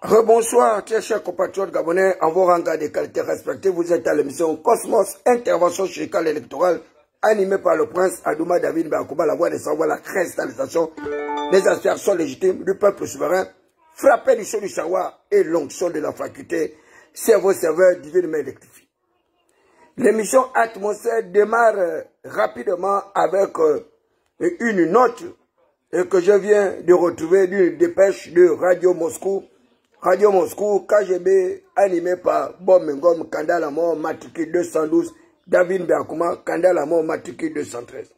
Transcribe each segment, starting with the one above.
Rebonsoir, chers compatriotes gabonais, en vos rangs de qualité respectés, vous êtes à l'émission Cosmos, intervention chirurgicale électorale, animée par le prince Adouma David Bakouba, la voix de savoir la cristallisation des aspirations légitimes du peuple souverain, frappé du chaud du savoir et l'onction de la faculté, cerveau serveur divinement électrifié. L'émission Atmosphère démarre rapidement avec une note que je viens de retrouver d'une dépêche de Radio Moscou, KGB, animé par Bob Mengom, Kanda mort, matricule 212, David Bakouma, Kanda mort, matricule 213.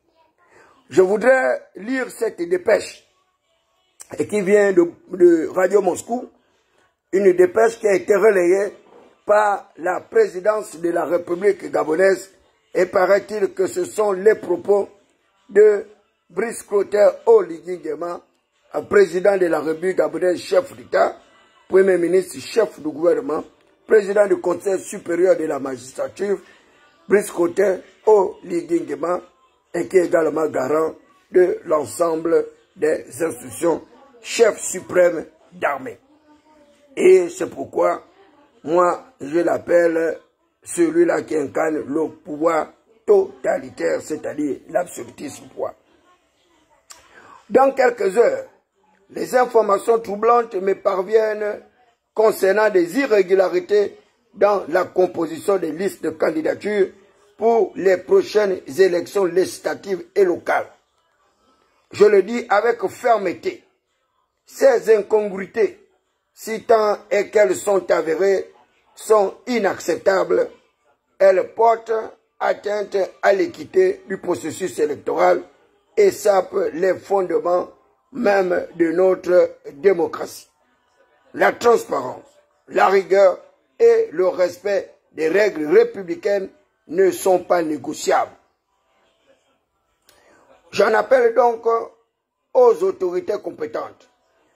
Je voudrais lire cette dépêche qui vient de Radio Moscou, une dépêche qui a été relayée par la présidence de la République gabonaise, et paraît-il que ce sont les propos de Brice Clotaire Oligui Nguema, président de la République gabonaise, chef d'État, Premier ministre, chef du gouvernement, président du Conseil supérieur de la magistrature, Brice Clotaire Oligui Nguema, et qui est également garant de l'ensemble des institutions, chef suprême d'armée. Et c'est pourquoi, moi, je l'appelle celui-là qui incarne le pouvoir totalitaire, c'est-à-dire l'absolutisme pouvoir. Dans quelques heures, les informations troublantes me parviennent concernant des irrégularités dans la composition des listes de candidatures pour les prochaines élections législatives et locales. Je le dis avec fermeté, ces incongruités, si tant est qu'elles sont avérées, sont inacceptables. Elles portent atteinte à l'équité du processus électoral et sapent les fondements même de notre démocratie. La transparence, la rigueur et le respect des règles républicaines ne sont pas négociables. J'en appelle donc aux autorités compétentes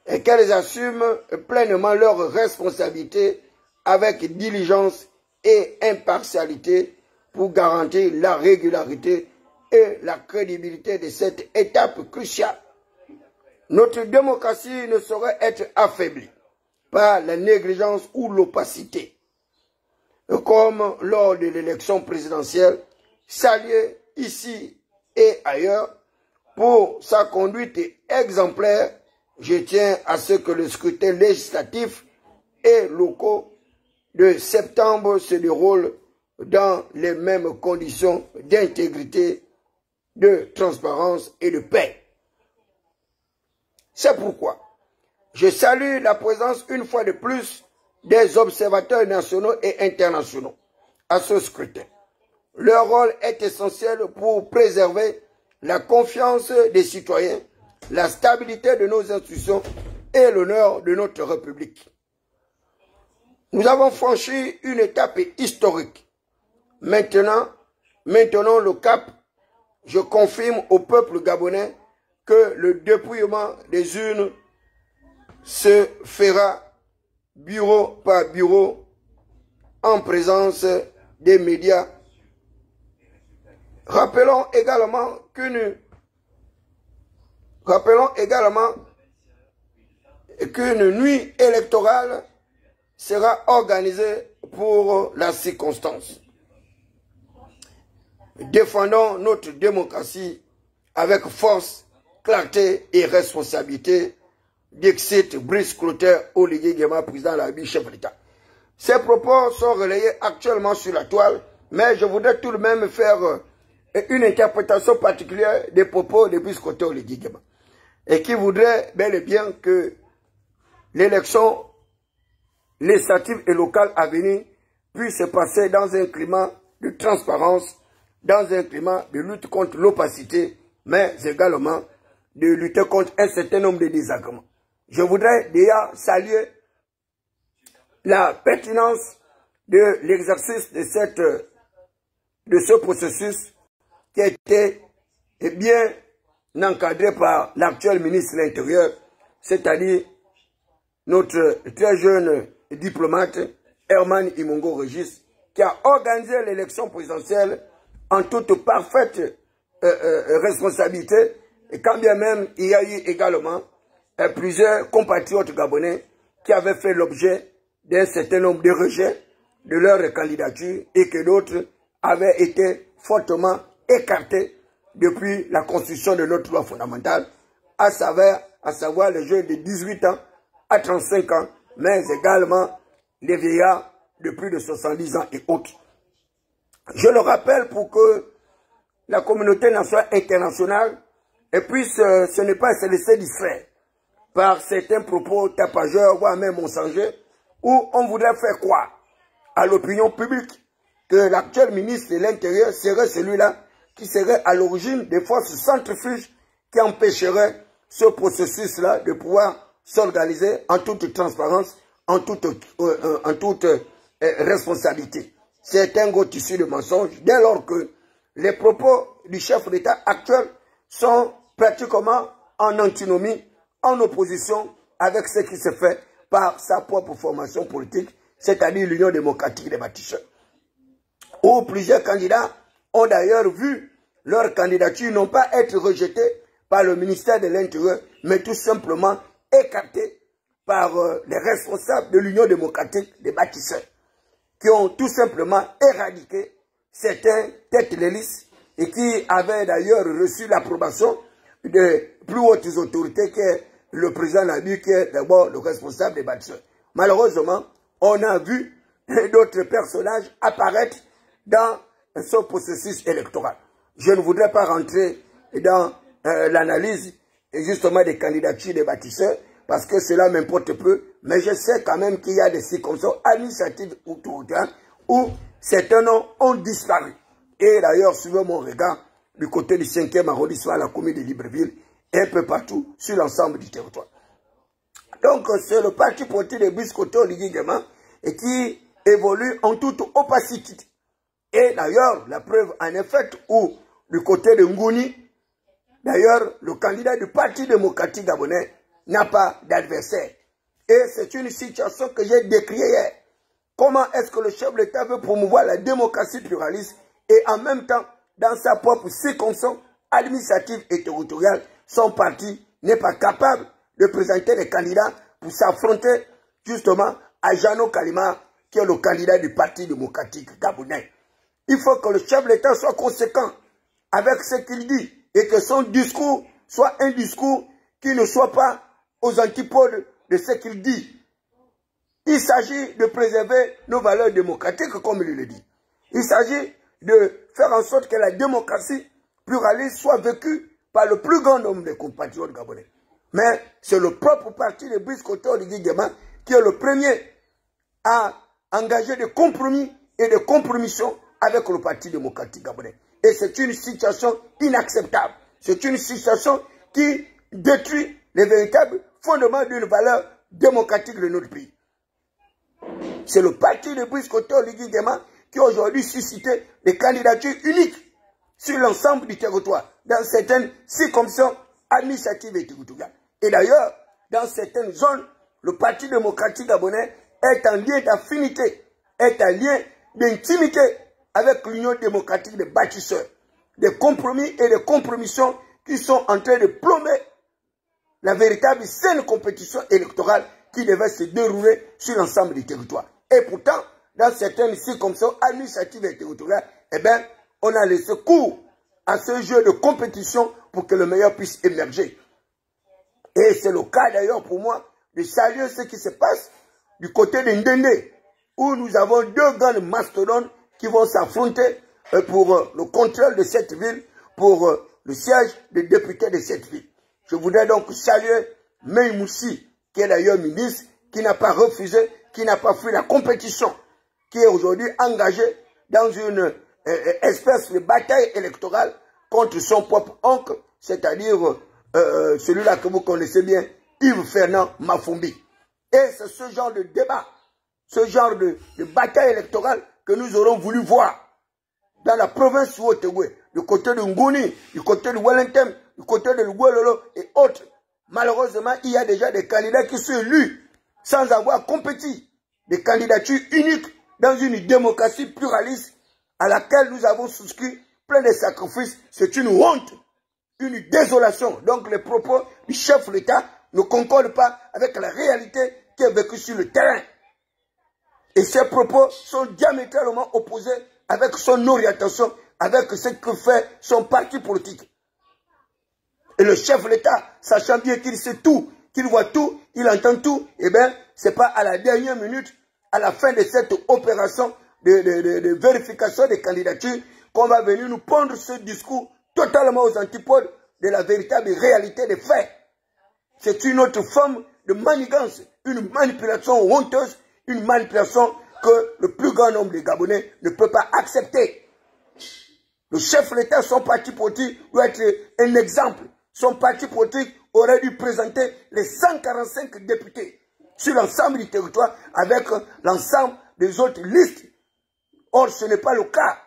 et qu'elles assument pleinement leurs responsabilités avec diligence et impartialité pour garantir la régularité et la crédibilité de cette étape cruciale. Notre démocratie ne saurait être affaiblie par la négligence ou l'opacité. Comme lors de l'élection présidentielle, saluée ici et ailleurs pour sa conduite exemplaire, je tiens à ce que le scrutin législatif et locaux de septembre se déroule dans les mêmes conditions d'intégrité, de transparence et de paix. C'est pourquoi je salue la présence une fois de plus des observateurs nationaux et internationaux à ce scrutin. Leur rôle est essentiel pour préserver la confiance des citoyens, la stabilité de nos institutions et l'honneur de notre République. Nous avons franchi une étape historique. Maintenant, maintenons le cap. Je confirme au peuple gabonais que le dépouillement des urnes se fera bureau par bureau en présence des médias. Rappelons également qu'une nuit électorale sera organisée pour la circonstance. Défendons notre démocratie avec force, clarté et responsabilité, dixit Brice Clotaire Oligui Nguema, président de la République, chef d'État. Ces propos sont relayés actuellement sur la toile, mais je voudrais tout de même faire une interprétation particulière des propos de Brice Clotaire Oligui Nguema, et qui voudrait bel et bien que l'élection législative et locale à venir puisse se passer dans un climat de transparence, dans un climat de lutte contre l'opacité, mais également de lutter contre un certain nombre de désagréments. Je voudrais déjà saluer la pertinence de l'exercice de ce processus qui a été bien encadré par l'actuel ministre de l'Intérieur, c'est-à-dire notre très jeune diplomate Herman Imongo Régis, qui a organisé l'élection présidentielle en toute parfaite responsabilité, et quand bien même il y a eu également plusieurs compatriotes gabonais qui avaient fait l'objet d'un certain nombre de rejets de leur candidature et que d'autres avaient été fortement écartés depuis la construction de notre loi fondamentale, à savoir les jeunes de 18 ans à 35 ans, mais également les vieillards de plus de 70 ans et autres. Je le rappelle pour que la communauté nationale internationale puisse, ce n'est pas se laisser distraire par certains propos tapageurs, voire même mensongers, où on voudrait faire croire à l'opinion publique que l'actuel ministre de l'Intérieur serait celui-là qui serait à l'origine des forces centrifuges qui empêcheraient ce processus-là de pouvoir s'organiser en toute transparence, en toute responsabilité. C'est un gros tissu de mensonges dès lors que les propos du chef d'État actuel sont pratiquement en antinomie, en opposition avec ce qui se fait par sa propre formation politique, c'est-à-dire l'Union démocratique des bâtisseurs. Où plusieurs candidats ont d'ailleurs vu leur candidature non pas être rejetée par le ministère de l'Intérieur, mais tout simplement écartée par les responsables de l'Union démocratique des bâtisseurs, qui ont tout simplement éradiqué certains têtes de liste et qui avaient d'ailleurs reçu l'approbation des plus hautes autorités qui est le président Nabi, qui est d'abord le responsable des bâtisseurs. Malheureusement, on a vu d'autres personnages apparaître dans ce processus électoral. Je ne voudrais pas rentrer dans l'analyse justement des candidatures des bâtisseurs parce que cela m'importe peu, mais je sais quand même qu'il y a des circonstances administratives où certains noms ont disparu. Et d'ailleurs, suivez mon regard du côté du 5e arrondissement à la commune de Libreville et un peu partout sur l'ensemble du territoire. Donc, c'est le parti politique de Brice Cotto Oligui-Nguema et qui évolue en toute opacité. Et d'ailleurs, la preuve en est faite où, du côté de Ngouni, d'ailleurs, le candidat du Parti démocratique gabonais n'a pas d'adversaire. Et c'est une situation que j'ai décriée hier. Comment est-ce que le chef de l'État veut promouvoir la démocratie pluraliste et en même temps, dans sa propre circonscription administrative et territoriale, son parti n'est pas capable de présenter des candidats pour s'affronter justement à Jeannot Kalima, qui est le candidat du Parti démocratique gabonais. Il faut que le chef de l'État soit conséquent avec ce qu'il dit et que son discours soit un discours qui ne soit pas aux antipodes de ce qu'il dit. Il s'agit de préserver nos valeurs démocratiques, comme il le dit. Il s'agit de faire en sorte que la démocratie pluraliste soit vécue par le plus grand nombre de compatriotes gabonais. Mais c'est le propre parti de Brice Cotto Oligui-Nguema qui est le premier à engager des compromis et des compromissions avec le Parti démocratique gabonais. Et c'est une situation inacceptable. C'est une situation qui détruit les véritables fondements d'une valeur démocratique de notre pays. C'est le parti de Brice Cotto Oligui-Nguema qui aujourd'hui suscité des candidatures uniques sur l'ensemble du territoire, dans certaines circonscriptions administratives et territoriales. Et d'ailleurs, dans certaines zones, le Parti démocratique gabonais est en lien d'affinité, est en lien d'intimité avec l'Union démocratique des bâtisseurs. Des compromis et des compromissions qui sont en train de plomber la véritable saine compétition électorale qui devait se dérouler sur l'ensemble du territoire. Et pourtant, dans certaines circonscriptions administratives et territoriales, eh bien, on a laissé cours à ce jeu de compétition pour que le meilleur puisse émerger. Et c'est le cas d'ailleurs pour moi de saluer ce qui se passe du côté de Ndende, où nous avons deux grands mastodontes qui vont s'affronter pour le contrôle de cette ville, pour le siège des députés de cette ville. Je voudrais donc saluer Mei Moussi, qui est d'ailleurs ministre, qui n'a pas refusé, qui n'a pas fui la compétition, qui est aujourd'hui engagé dans une espèce de bataille électorale contre son propre oncle, c'est-à-dire celui-là que vous connaissez bien, Yves Fernand Mafumbi. Et c'est ce genre de débat, ce genre de bataille électorale que nous aurons voulu voir dans la province de Haut-Ogooué, du côté de Ngouni, du côté de Wellington, du côté de Luguelolo et autres. Malheureusement, il y a déjà des candidats qui sont élus sans avoir compétit. Des candidatures uniques dans une démocratie pluraliste à laquelle nous avons souscrit plein de sacrifices. C'est une honte, une désolation. Donc les propos du chef de l'État ne concordent pas avec la réalité qui est vécu sur le terrain. Et ses propos sont diamétralement opposés avec son orientation, avec ce que fait son parti politique. Et le chef de l'État, sachant bien qu'il sait tout, qu'il voit tout, il entend tout, eh bien, c'est pas à la dernière minute, à la fin de cette opération de vérification des candidatures, qu'on va venir nous pondre ce discours totalement aux antipodes de la véritable réalité des faits. C'est une autre forme de manigance, une manipulation honteuse, une manipulation que le plus grand nombre de Gabonais ne peut pas accepter. Le chef de l'État, son parti politique doit être un exemple. Son parti politique aurait dû présenter les 145 députés sur l'ensemble du territoire avec l'ensemble des autres listes. Or, ce n'est pas le cas.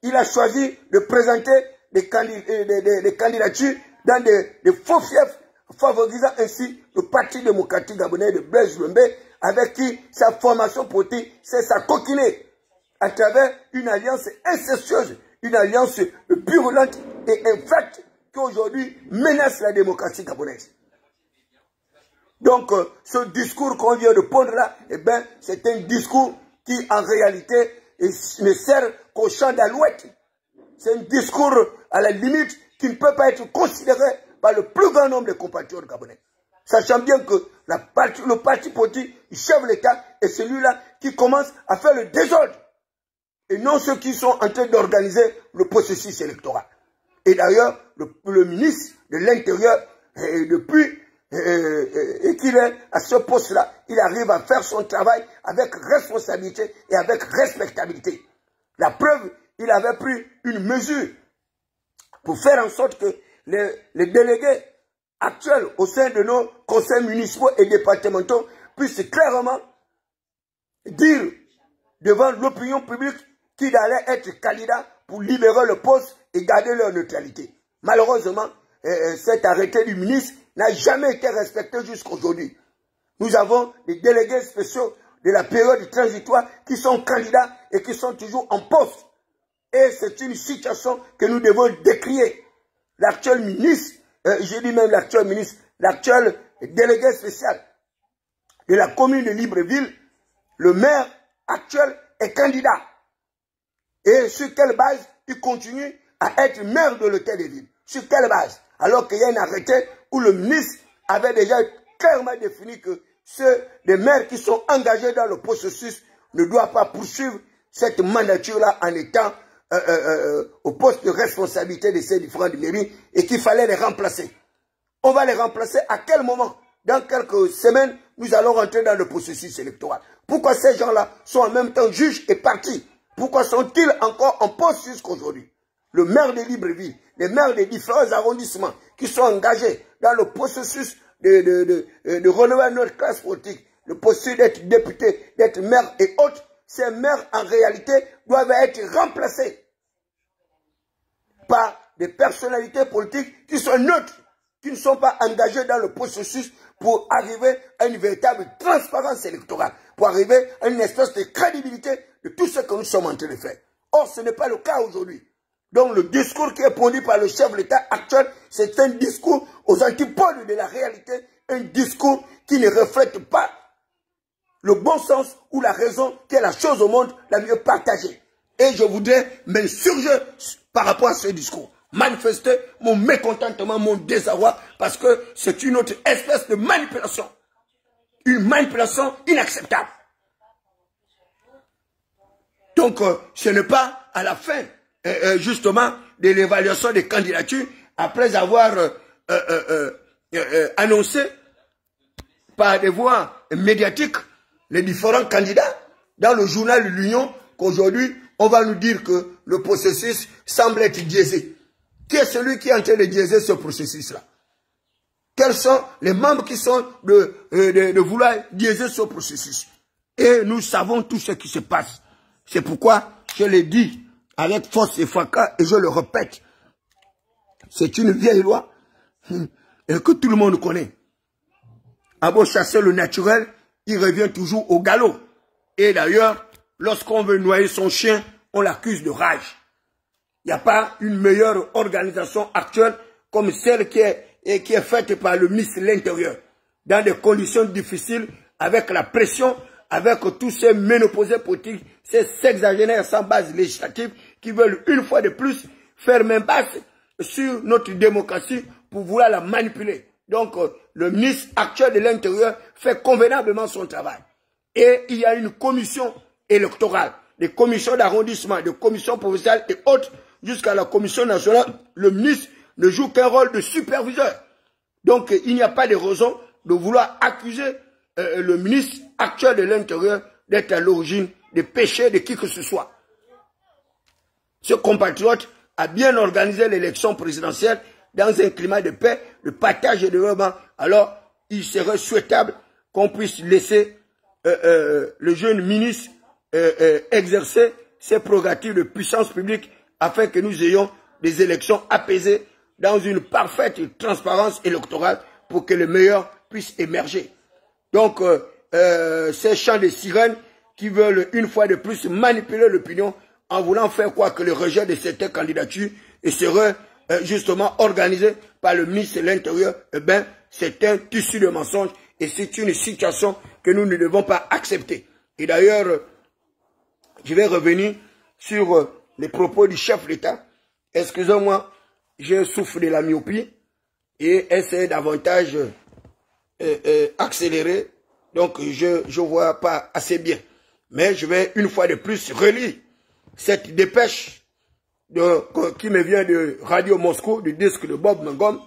Il a choisi de présenter des candidatures dans des faux fiefs, favorisant ainsi le Parti démocratique gabonais de Blaise Louembé, avec qui sa formation politique s'est coquinée à travers une alliance incestueuse, une alliance virulente et infecte qui aujourd'hui menace la démocratie gabonaise. Donc, ce discours qu'on vient de pondre là, eh bien, c'est un discours qui, en réalité, ne sert qu'au chant d'alouette. C'est un discours, à la limite, qui ne peut pas être considéré par le plus grand nombre de compatriotes gabonais. Sachant bien que le parti politique du chef de l'État est celui-là qui commence à faire le désordre. Et non ceux qui sont en train d'organiser le processus électoral. Et d'ailleurs, le ministre de l'Intérieur, depuis qu'il est à ce poste-là, il arrive à faire son travail avec responsabilité et avec respectabilité. La preuve, il avait pris une mesure pour faire en sorte que les délégués actuels au sein de nos conseils municipaux et départementaux puissent clairement dire devant l'opinion publique qu'ils allaient être candidats pour libérer le poste et garder leur neutralité. Malheureusement, cet arrêté du ministre n'a jamais été respecté jusqu'aujourd'hui. Nous avons des délégués spéciaux de la période transitoire qui sont candidats et qui sont toujours en poste. Et c'est une situation que nous devons décrier. L'actuel ministre, je dis même l'actuel ministre, l'actuel délégué spécial de la commune de Libreville, le maire actuel est candidat. Et sur quelle base il continue à être maire de l'hôtel de ville? Sur quelle base? Alors qu'il y a un arrêté où le ministre avait déjà clairement défini que les maires qui sont engagés dans le processus ne doivent pas poursuivre cette mandature-là en étant au poste de responsabilité de ces différentes mairies et qu'il fallait les remplacer. On va les remplacer à quel moment? Dans quelques semaines, nous allons rentrer dans le processus électoral. Pourquoi ces gens-là sont en même temps juges et partis? Pourquoi sont-ils encore en poste jusqu'aujourd'hui? Le maire de Libreville, les maires des différents arrondissements qui sont engagés dans le processus de renouveler notre classe politique, le processus d'être député, d'être maire et autres, ces maires en réalité doivent être remplacés par des personnalités politiques qui sont neutres, qui ne sont pas engagées dans le processus pour arriver à une véritable transparence électorale, pour arriver à une espèce de crédibilité de tout ce que nous sommes en train de faire. Or, ce n'est pas le cas aujourd'hui. Donc, le discours qui est produit par le chef de l'État actuel, c'est un discours aux antipodes de la réalité, un discours qui ne reflète pas le bon sens ou la raison qui est la chose au monde la mieux partagée. Et je voudrais m'insurger par rapport à ce discours, manifester mon mécontentement, mon désarroi, parce que c'est une autre espèce de manipulation. Une manipulation inacceptable. Donc, ce n'est pas à la fin, justement, de l'évaluation des candidatures, après avoir annoncé par des voies médiatiques les différents candidats dans le journal de l'Union, qu'aujourd'hui, on va nous dire que le processus semble être biaisé. Qui est celui qui est en train de biaiser ce processus-là? Quels sont les membres qui sont de vouloir biaiser ce processus? Et nous savons tout ce qui se passe. C'est pourquoi je l'ai dit avec force et fracas, et je le répète. C'est une vieille loi et que tout le monde connaît. À beau chasser le naturel, il revient toujours au galop. Et d'ailleurs, lorsqu'on veut noyer son chien, on l'accuse de rage. Il n'y a pas une meilleure organisation actuelle comme celle qui est faite par le ministre de l'Intérieur. Dans des conditions difficiles, avec la pression, avec tous ces ménopausés politiques, ces sexagénaires sans base législative qui veulent une fois de plus faire main basse sur notre démocratie pour vouloir la manipuler. Donc, le ministre actuel de l'Intérieur fait convenablement son travail. Et il y a une commission électorale, des commissions d'arrondissement, des commissions provinciales et autres, jusqu'à la commission nationale. Le ministre ne joue qu'un rôle de superviseur. Donc, il n'y a pas de raison de vouloir accuser le ministre actuel de l'Intérieur d'être à l'origine des péchés de qui que ce soit. Ce compatriote a bien organisé l'élection présidentielle dans un climat de paix, de partage et de développement. Alors, il serait souhaitable qu'on puisse laisser le jeune ministre exercer ses prérogatives de puissance publique afin que nous ayons des élections apaisées dans une parfaite transparence électorale pour que le meilleur puisse émerger. Donc, ces chants de sirènes qui veulent une fois de plus manipuler l'opinion en voulant faire croire que le rejet de certaines candidatures serait justement organisé par le ministre de l'Intérieur, eh bien, c'est un tissu de mensonges et c'est une situation que nous ne devons pas accepter. Et d'ailleurs, je vais revenir sur les propos du chef d'État. Excusez-moi, je souffre de la myopie et essaie davantage accélérer. Donc, je vois pas assez bien. Mais je vais une fois de plus relire cette dépêche qui me vient de Radio Moscou, du disque de Bob Mangom,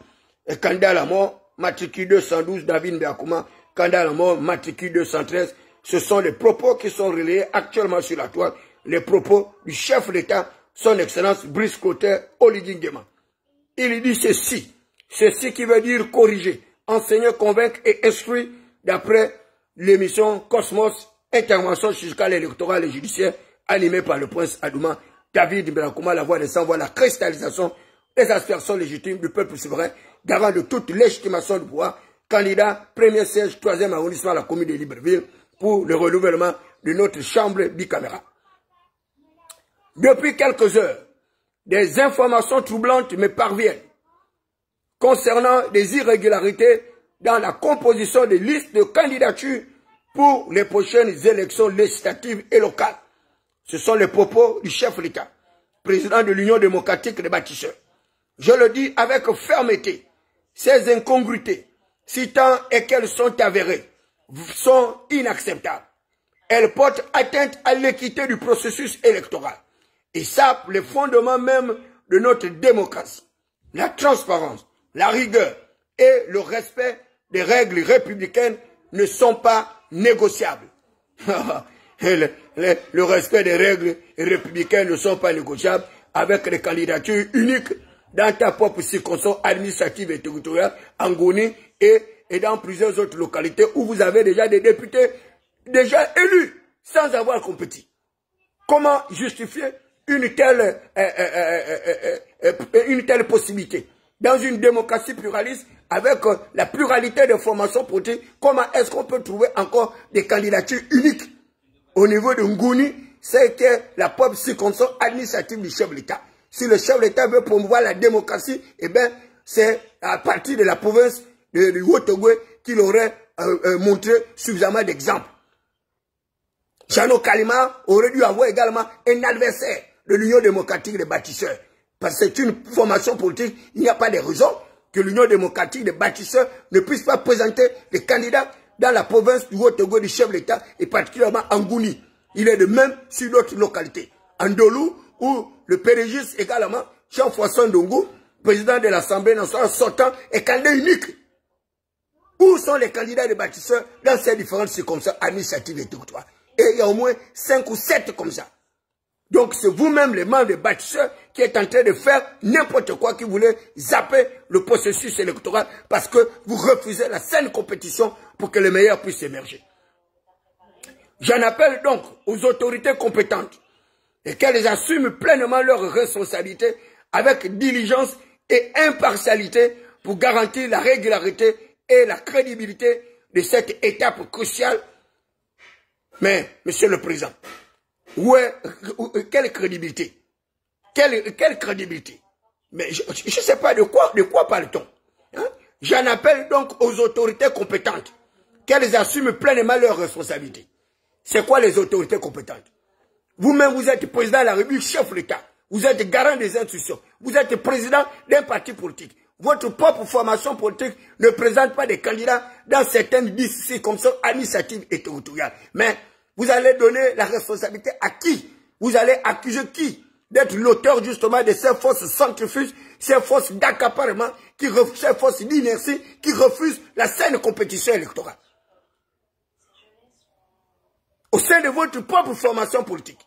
et candidat à la mort, matricule 212, David Mbeakouma, candidat à la mort, matricule 213. Ce sont les propos qui sont relayés actuellement sur la toile, les propos du chef d'État, son Excellence Brice Clotaire Oligui Nguema. Il dit ceci qui veut dire corriger, enseigner, convaincre et instruire d'après l'émission Cosmos, intervention fiscale, électorale et judiciaire, animée par le prince Adouma, David Mbeakouma, la voix des sans-voix, la cristallisation des aspirations légitimes du peuple souverain, garant de toute légitimation du pouvoir, candidat, premier siège, 3e arrondissement à la commune de Libreville, pour le renouvellement de notre chambre bicaméra. Depuis quelques heures, des informations troublantes me parviennent concernant des irrégularités dans la composition des listes de candidatures pour les prochaines élections législatives et locales. Ce sont les propos du chef d'État, président de l'Union démocratique des bâtisseurs. Je le dis avec fermeté, ces incongruités, si tant est qu'elles sont avérées, sont inacceptables. Elles portent atteinte à l'équité du processus électoral et sapent les fondements même de notre démocratie. La transparence, la rigueur et le respect des règles républicaines ne sont pas négociables. Le respect des règles républicaines ne sont pas négociables avec les candidatures uniques dans ta propre circonscription administrative et territoriale, en Ngoni et dans plusieurs autres localités où vous avez déjà des députés déjà élus sans avoir compétit. Comment justifier une telle possibilité? Dans une démocratie pluraliste, avec la pluralité des formations politiques, comment est-ce qu'on peut trouver encore des candidatures uniques? Au niveau de Ngoni, c'est que la propre circonscription administrative du chef de l'État. Si le chef de l'État veut promouvoir la démocratie, eh bien, c'est à partir de la province du Haut-Togo qu'il aurait montré suffisamment d'exemples. Jeannot Kalima aurait dû avoir également un adversaire de l'Union démocratique des bâtisseurs. Parce que c'est une formation politique, il n'y a pas de raison que l'Union démocratique des bâtisseurs ne puisse pas présenter des candidats dans la province du Haut-Togo du chef de l'État et particulièrement en Ngoni. Il est de même sur d'autres localités. En Dolou, où le PDG également, Jean-François Ndongo, président de l'Assemblée nationale sortant, est candidat unique. Où sont les candidats des bâtisseurs dans ces différentes circonstances administratives et territoires? Et il y a au moins 5 ou 7 comme ça. Donc c'est vous-même, les membres des bâtisseurs, qui êtes en train de faire n'importe quoi, qui voulez zapper le processus électoral parce que vous refusez la saine compétition pour que le meilleur puisse émerger. J'en appelle donc aux autorités compétentes et qu'elles assument pleinement leurs responsabilités avec diligence et impartialité pour garantir la régularité et la crédibilité de cette étape cruciale. Mais, Monsieur le Président, quelle crédibilité? Quelle crédibilité? Mais je ne sais pas de quoi parle-t-on. Hein? J'en appelle donc aux autorités compétentes qu'elles assument pleinement leurs responsabilités. C'est quoi les autorités compétentes? Vous-même, vous êtes président de la République, chef de l'État. Vous êtes garant des institutions. Vous êtes président d'un parti politique. Votre propre formation politique ne présente pas des candidats dans certaines circonscriptions administratives et territoriales. Mais vous allez donner la responsabilité à qui? Vous allez accuser qui d'être l'auteur justement de ces forces centrifuges, ces forces d'accaparement, ces forces d'inertie qui refusent la saine compétition électorale? Au sein de votre propre formation politique.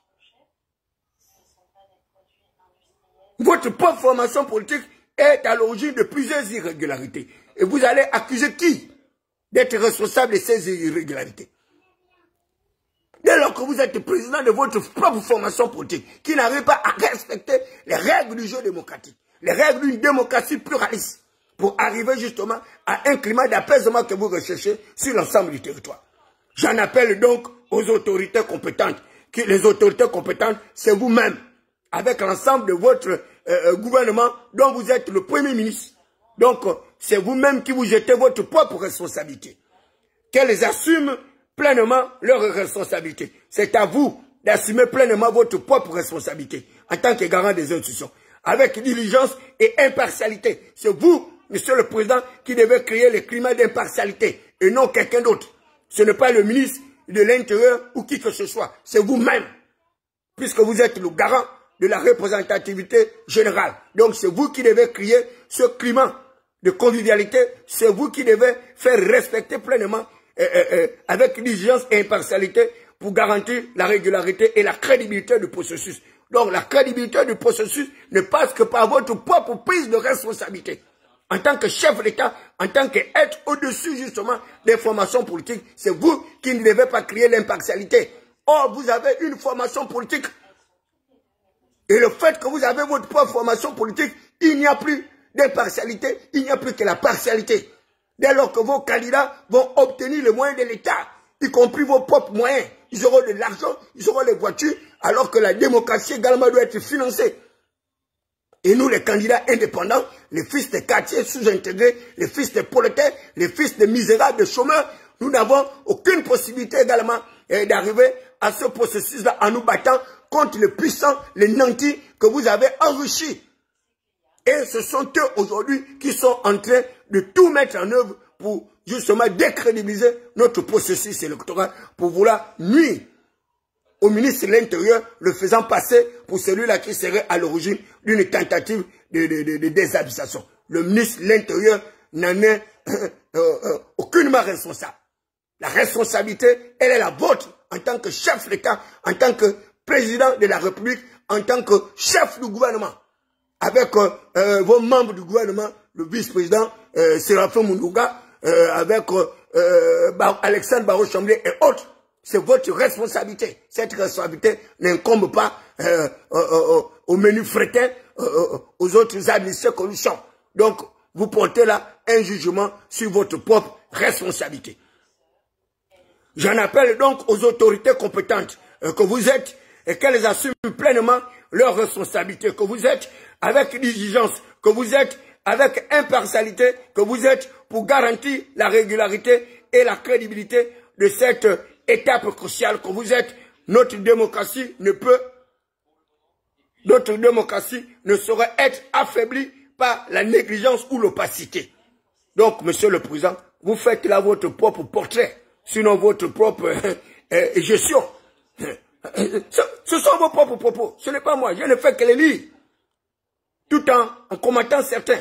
Votre propre formation politique est à l'origine de plusieurs irrégularités. Et vous allez accuser qui d'être responsable de ces irrégularités? Dès lors que vous êtes président de votre propre formation politique, qui n'arrive pas à respecter les règles du jeu démocratique, les règles d'une démocratie pluraliste, pour arriver justement à un climat d'apaisement que vous recherchez sur l'ensemble du territoire. J'en appelle donc aux autorités compétentes. Les autorités compétentes, c'est vous-même, avec l'ensemble de votre gouvernement dont vous êtes le Premier ministre. Donc, c'est vous-même qui vous jetez votre propre responsabilité. Qu'elles assument pleinement leurs responsabilités. C'est à vous d'assumer pleinement votre propre responsabilité en tant que garant des institutions. Avec diligence et impartialité. C'est vous, Monsieur le Président, qui devez créer le climat d'impartialité et non quelqu'un d'autre. Ce n'est pas le ministre de l'Intérieur ou qui que ce soit. C'est vous-même, puisque vous êtes le garant de la représentativité générale. Donc c'est vous qui devez créer ce climat de convivialité. C'est vous qui devez faire respecter pleinement, avec diligence et impartialité, pour garantir la régularité et la crédibilité du processus. Donc la crédibilité du processus ne passe que par votre propre prise de responsabilité. En tant que chef d'État, en tant qu'être au-dessus justement des formations politiques, c'est vous qui ne devez pas créer l'impartialité. Or, vous avez une formation politique. Et le fait que vous avez votre propre formation politique, il n'y a plus d'impartialité, il n'y a plus que la partialité. Dès lors que vos candidats vont obtenir les moyens de l'État, y compris vos propres moyens, ils auront de l'argent, ils auront les voitures, alors que la démocratie également doit être financée. Et nous, les candidats indépendants, les fils des quartiers sous-intégrés, les fils des prolétaires, les fils des misérables, des chômeurs, nous n'avons aucune possibilité également d'arriver à ce processus-là en nous battant contre les puissants, les nantis que vous avez enrichis. Et ce sont eux aujourd'hui qui sont en train de tout mettre en œuvre pour justement décrédibiliser notre processus électoral, pour vouloir nuire au ministre de l'Intérieur, le faisant passer pour celui-là qui serait à l'origine d'une tentative de déshabitation. Le ministre de l'Intérieur n'en est aucunement responsable. La responsabilité, elle est la vôtre en tant que chef d'État, en tant que président de la République, en tant que chef du gouvernement. Avec vos membres du gouvernement, le vice-président Séraphin Moundouga, avec Alexandre Barreau-Chamblé et autres. C'est votre responsabilité. Cette responsabilité n'incombe pas au menu fretin, aux autres administrés que nous sommes. Donc, vous portez là un jugement sur votre propre responsabilité. J'en appelle donc aux autorités compétentes que vous êtes et qu'elles assument pleinement leurs responsabilités, que vous êtes avec diligence, que vous êtes avec impartialité, que vous êtes pour garantir la régularité et la crédibilité de cette étape cruciale que vous êtes. Notre démocratie ne saurait être affaiblie par la négligence ou l'opacité. Donc, Monsieur le Président, vous faites là votre propre portrait, sinon votre propre gestion. Ce sont vos propres propos, ce n'est pas moi, je ne fais que les lire, tout en commentant certains,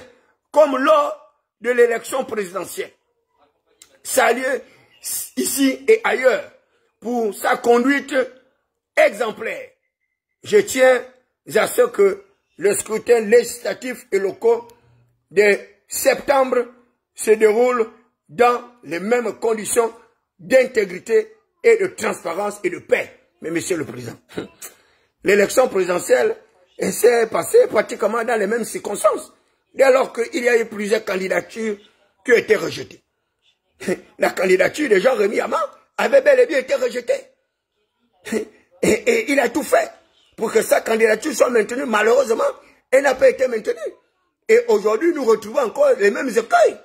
comme lors de l'élection présidentielle. Ça a lieu ici et ailleurs pour sa conduite exemplaire. Je tiens à ce que le scrutin législatif et locaux de septembre se déroule dans les mêmes conditions d'intégrité et de transparence et de paix. Mais Monsieur le Président, l'élection présidentielle s'est passée pratiquement dans les mêmes circonstances, dès lors qu'il y a eu plusieurs candidatures qui ont été rejetées. La candidature de Jean-Rémy Ama avait bel et bien été rejetée. Et il a tout fait pour que sa candidature soit maintenue. Malheureusement, elle n'a pas été maintenue. Et aujourd'hui, nous retrouvons encore les mêmes écueils.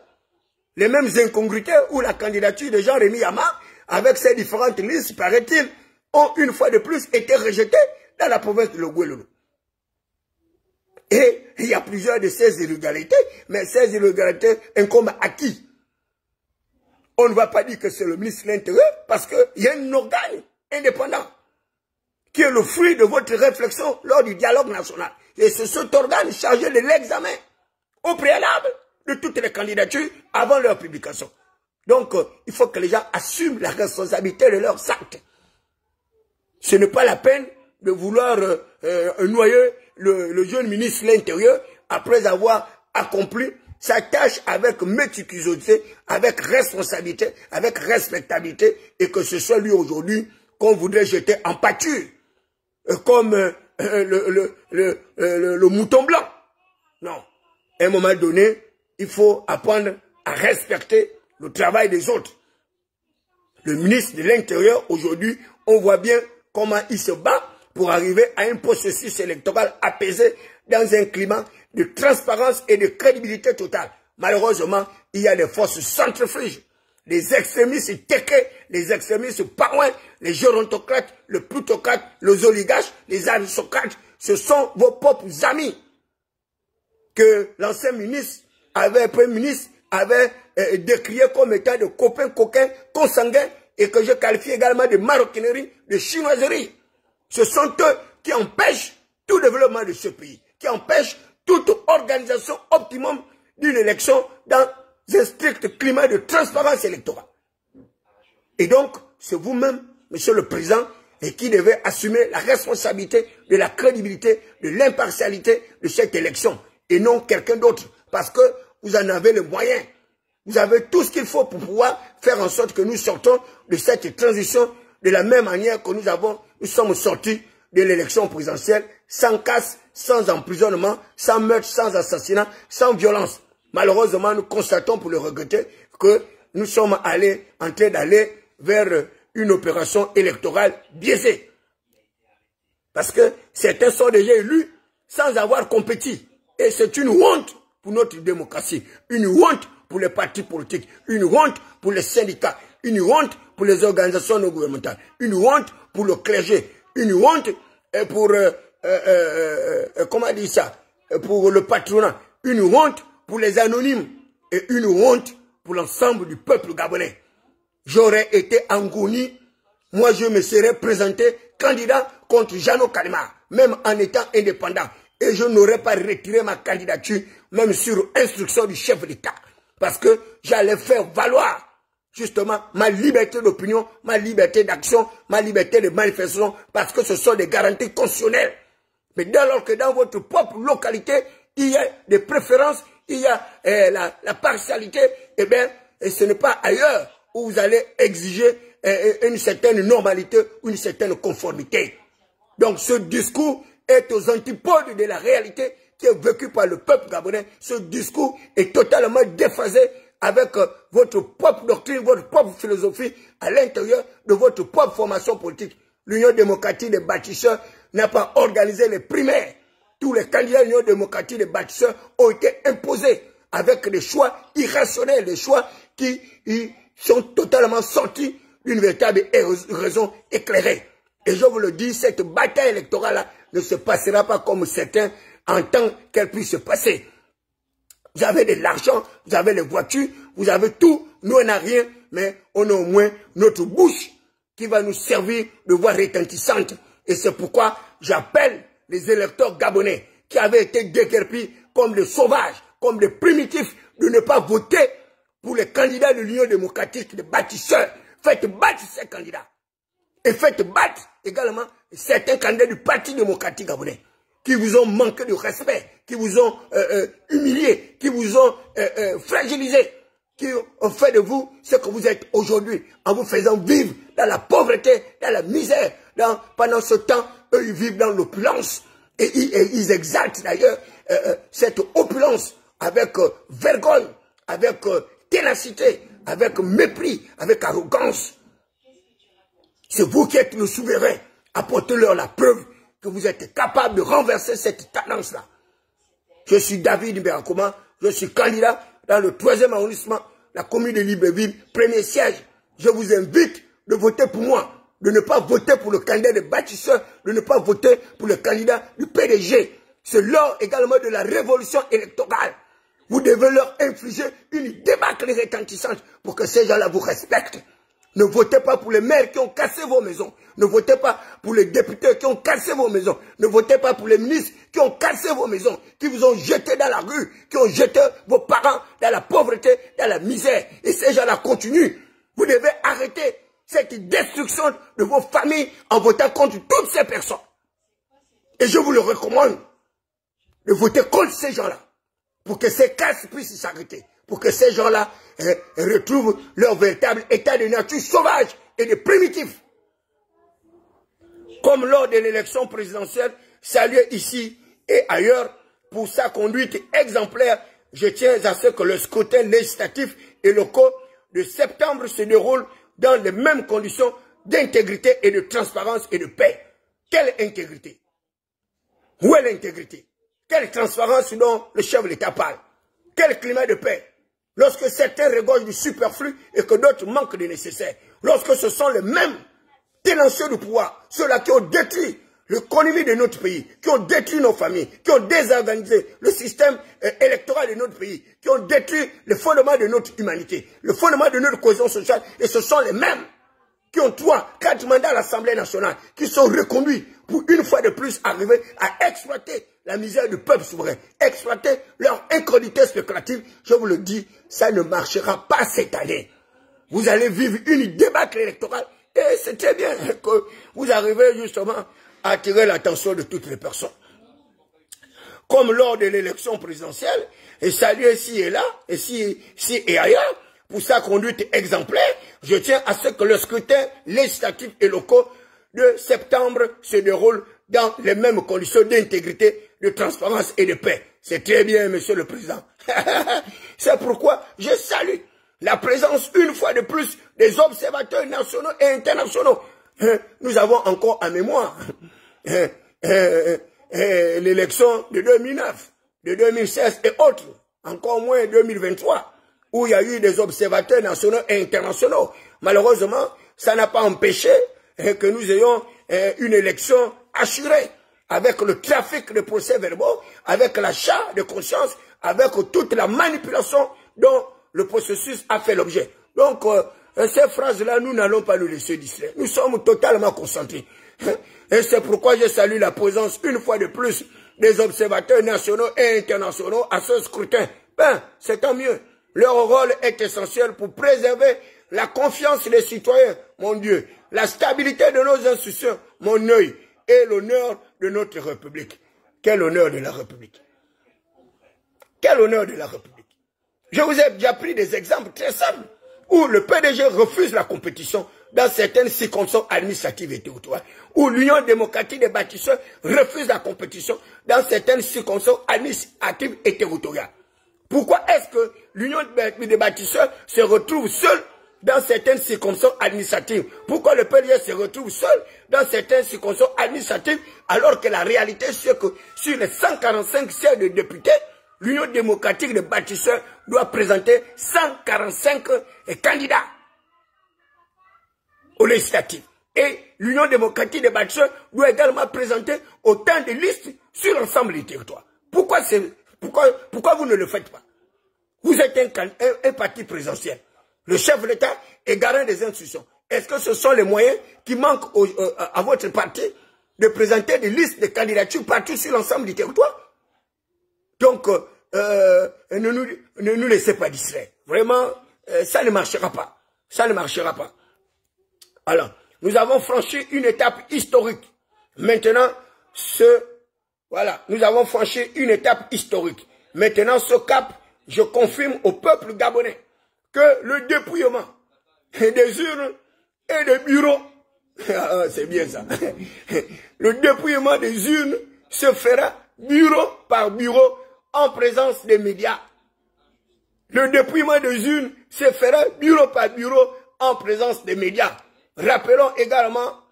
les mêmes incongruités où la candidature de Jean-Rémy Yama, avec ses différentes listes, paraît-il, ont une fois de plus été rejetées dans la province de Logouelolo. Et il y a plusieurs de ces illégalités, mais ces illégalités incombent à qui? On ne va pas dire que c'est le ministre de l'Intérieur, parce qu'il y a un organe indépendant qui est le fruit de votre réflexion lors du dialogue national. Et c'est cet organe chargé de l'examen au préalable de toutes les candidatures avant leur publication. Donc, il faut que les gens assument la responsabilité de leurs actes. Ce n'est pas la peine de vouloir noyer le jeune ministre de l'Intérieur après avoir accompli sa tâche avec méticulosité, avec responsabilité, avec respectabilité, et que ce soit lui aujourd'hui qu'on voudrait jeter en pâture, comme le mouton blanc. Non. À un moment donné, il faut apprendre à respecter le travail des autres. Le ministre de l'Intérieur, aujourd'hui, on voit bien comment il se bat pour arriver à un processus électoral apaisé dans un climat de transparence et de crédibilité totale. Malheureusement, il y a des forces centrifuges, les extrémistes téqués, les extrémistes parouins, les gérontocrates, les plutocrates, les oligarches, les aristocrates. Ce sont vos propres amis que l'ancien ministre, premier ministre, avait décrié comme étant de copains, coquins, consanguins, et que je qualifie également de maroquinerie, de chinoiserie. Ce sont eux qui empêchent tout développement de ce pays, qui empêchent toute organisation optimum d'une élection dans un strict climat de transparence électorale. Et donc, c'est vous-même, Monsieur le Président, et qui devez assumer la responsabilité de la crédibilité, de l'impartialité de cette élection, et non quelqu'un d'autre, parce que vous en avez les moyens. Vous avez tout ce qu'il faut pour pouvoir faire en sorte que nous sortons de cette transition de la même manière que nous sommes sortis de l'élection présidentielle, sans casse, sans emprisonnement, sans meurtre, sans assassinat, sans violence. Malheureusement, nous constatons pour le regretter que nous sommes en train d'aller vers une opération électorale biaisée. Parce que certains sont déjà élus sans avoir compétit. Et c'est une honte pour notre démocratie, une honte pour les partis politiques, une honte pour les syndicats, une honte pour les organisations non gouvernementales, une honte pour le clergé, une honte pour, comment dire ça, pour le patronat, une honte pour les anonymes et une honte pour l'ensemble du peuple gabonais. J'aurais été engourni, moi je me serais présenté candidat contre Jeannot Kalima, même en étant indépendant. Et je n'aurais pas retiré ma candidature, même sur instruction du chef de l'État. Parce que j'allais faire valoir, justement, ma liberté d'opinion, ma liberté d'action, ma liberté de manifestation, parce que ce sont des garanties constitutionnelles. Mais dès lors que dans votre propre localité, il y a des préférences, il y a la partialité, eh bien, ce n'est pas ailleurs où vous allez exiger une certaine normalité, une certaine conformité. Donc ce discours est aux antipodes de la réalité qui est vécue par le peuple gabonais. Ce discours est totalement déphasé avec votre propre doctrine, votre propre philosophie à l'intérieur de votre propre formation politique. L'Union démocratique des bâtisseurs n'a pas organisé les primaires. Tous les candidats de l'Union démocratique des bâtisseurs ont été imposés avec des choix irrationnels, des choix qui sont totalement sortis d'une véritable raison éclairée. Et je vous le dis, cette bataille électorale-là ne se passera pas comme certains entendent qu'elle puisse se passer. Vous avez de l'argent, vous avez les voitures, vous avez tout. Nous, on n'a rien, mais on a au moins notre bouche qui va nous servir de voix retentissante. Et c'est pourquoi j'appelle les électeurs gabonais qui avaient été déguerpis comme des sauvages, comme des primitifs, de ne pas voter pour les candidats de l'Union démocratique des bâtisseurs. Faites battre ces candidats. Et faites battre également certains candidats du Parti démocratique gabonais qui vous ont manqué de respect, qui vous ont humilié, qui vous ont fragilisé, qui ont fait de vous ce que vous êtes aujourd'hui, en vous faisant vivre dans la pauvreté, dans la misère. Pendant ce temps, eux, ils vivent dans l'opulence. Et ils exaltent d'ailleurs cette opulence avec vergogne, avec ténacité, avec mépris, avec arrogance. C'est vous qui êtes le souverain. Apportez-leur la preuve que vous êtes capable de renverser cette tendance-là. Je suis David Mbakoma, je suis candidat dans le 3e arrondissement la commune de Libreville, premier siège. Je vous invite de voter pour moi, de ne pas voter pour le candidat des bâtisseurs, de ne pas voter pour le candidat du PDG. C'est l'heure également de la révolution électorale. Vous devez leur infliger une débâcle retentissante pour que ces gens-là vous respectent. Ne votez pas pour les maires qui ont cassé vos maisons. Ne votez pas pour les députés qui ont cassé vos maisons. Ne votez pas pour les ministres qui ont cassé vos maisons, qui vous ont jeté dans la rue, qui ont jeté vos parents dans la pauvreté, dans la misère. Et ces gens-là continuent. Vous devez arrêter cette destruction de vos familles en votant contre toutes ces personnes. Et je vous le recommande de voter contre ces gens-là pour que ces casses puissent s'arrêter, pour que ces gens-là retrouvent leur véritable état de nature sauvage et de primitif. Comme lors de l'élection présidentielle, saluée ici et ailleurs, pour sa conduite exemplaire, je tiens à ce que le scrutin législatif et locaux de septembre se déroule dans les mêmes conditions d'intégrité et de transparence et de paix. Quelle intégrité? Où est l'intégrité? Quelle transparence dont le chef de l'État parle? Quel climat de paix? Lorsque certains regorgent du superflu et que d'autres manquent de nécessaire. Lorsque ce sont les mêmes tenanciers du pouvoir, ceux-là qui ont détruit l'économie de notre pays, qui ont détruit nos familles, qui ont désorganisé le système électoral de notre pays, qui ont détruit le fondement de notre humanité, le fondement de notre cohésion sociale, et ce sont les mêmes qui ont 3, 4 mandats à l'Assemblée nationale, qui sont reconduits pour une fois de plus arriver à exploiter la misère du peuple souverain, exploiter leur incrédulité spéculative. Je vous le dis, ça ne marchera pas cette année. Vous allez vivre une débâcle électorale et c'est très bien que vous arrivez justement à attirer l'attention de toutes les personnes. Comme lors de l'élection présidentielle, et saluer ici et là, ici et ailleurs, pour sa conduite exemplaire, je tiens à ce que le scrutin législatif et locaux de septembre se déroule dans les mêmes conditions d'intégrité, de transparence et de paix. C'est très bien, Monsieur le Président. C'est pourquoi je salue la présence une fois de plus des observateurs nationaux et internationaux. Nous avons encore en mémoire l'élection de 2009, de 2016 et autres, encore moins 2023, où il y a eu des observateurs nationaux et internationaux. Malheureusement, ça n'a pas empêché que nous ayons une élection assurée, avec le trafic de procès-verbaux, avec l'achat de conscience, avec toute la manipulation dont le processus a fait l'objet. Donc, ces phrases-là, nous n'allons pas nous laisser distraire. Nous sommes totalement concentrés. Et c'est pourquoi je salue la présence, une fois de plus, des observateurs nationaux et internationaux à ce scrutin. Ben, c'est tant mieux. Leur rôle est essentiel pour préserver la confiance des citoyens, mon Dieu, la stabilité de nos institutions, mon œil, et l'honneur de notre République. Quel honneur de la République? Quel honneur de la République? Je vous ai déjà pris des exemples très simples où le PDG refuse la compétition dans certaines circonstances administratives et territoriales, où l'Union démocratique des bâtisseurs refuse la compétition dans certaines circonstances administratives et territoriales. Pourquoi est-ce que l'Union des bâtisseurs se retrouve seule dans certaines circonstances administratives? Pourquoi le PDG se retrouve seul dans certaines circonstances administratives alors que la réalité c'est que sur les 145 sièges de députés, l'Union démocratique des bâtisseurs doit présenter 145 candidats aux législatives. Et l'Union démocratique des bâtisseurs doit également présenter autant de listes sur l'ensemble du territoire. Pourquoi vous ne le faites pas? Vous êtes un parti présidentiel. Le chef de l'État est garant des institutions. Est-ce que ce sont les moyens qui manquent à votre parti de présenter des listes de candidatures partout sur l'ensemble du territoire? Donc, ne nous laissez pas distraire. Vraiment, ça ne marchera pas. Ça ne marchera pas. Alors, nous avons franchi une étape historique. Maintenant, nous avons franchi une étape historique. Maintenant, ce cap, je confirme au peuple gabonais que le dépouillement des urnes et des bureaux, c'est bien ça, le dépouillement des urnes se fera bureau par bureau en présence des médias. Le dépouillement des urnes se fera bureau par bureau en présence des médias. Rappelons également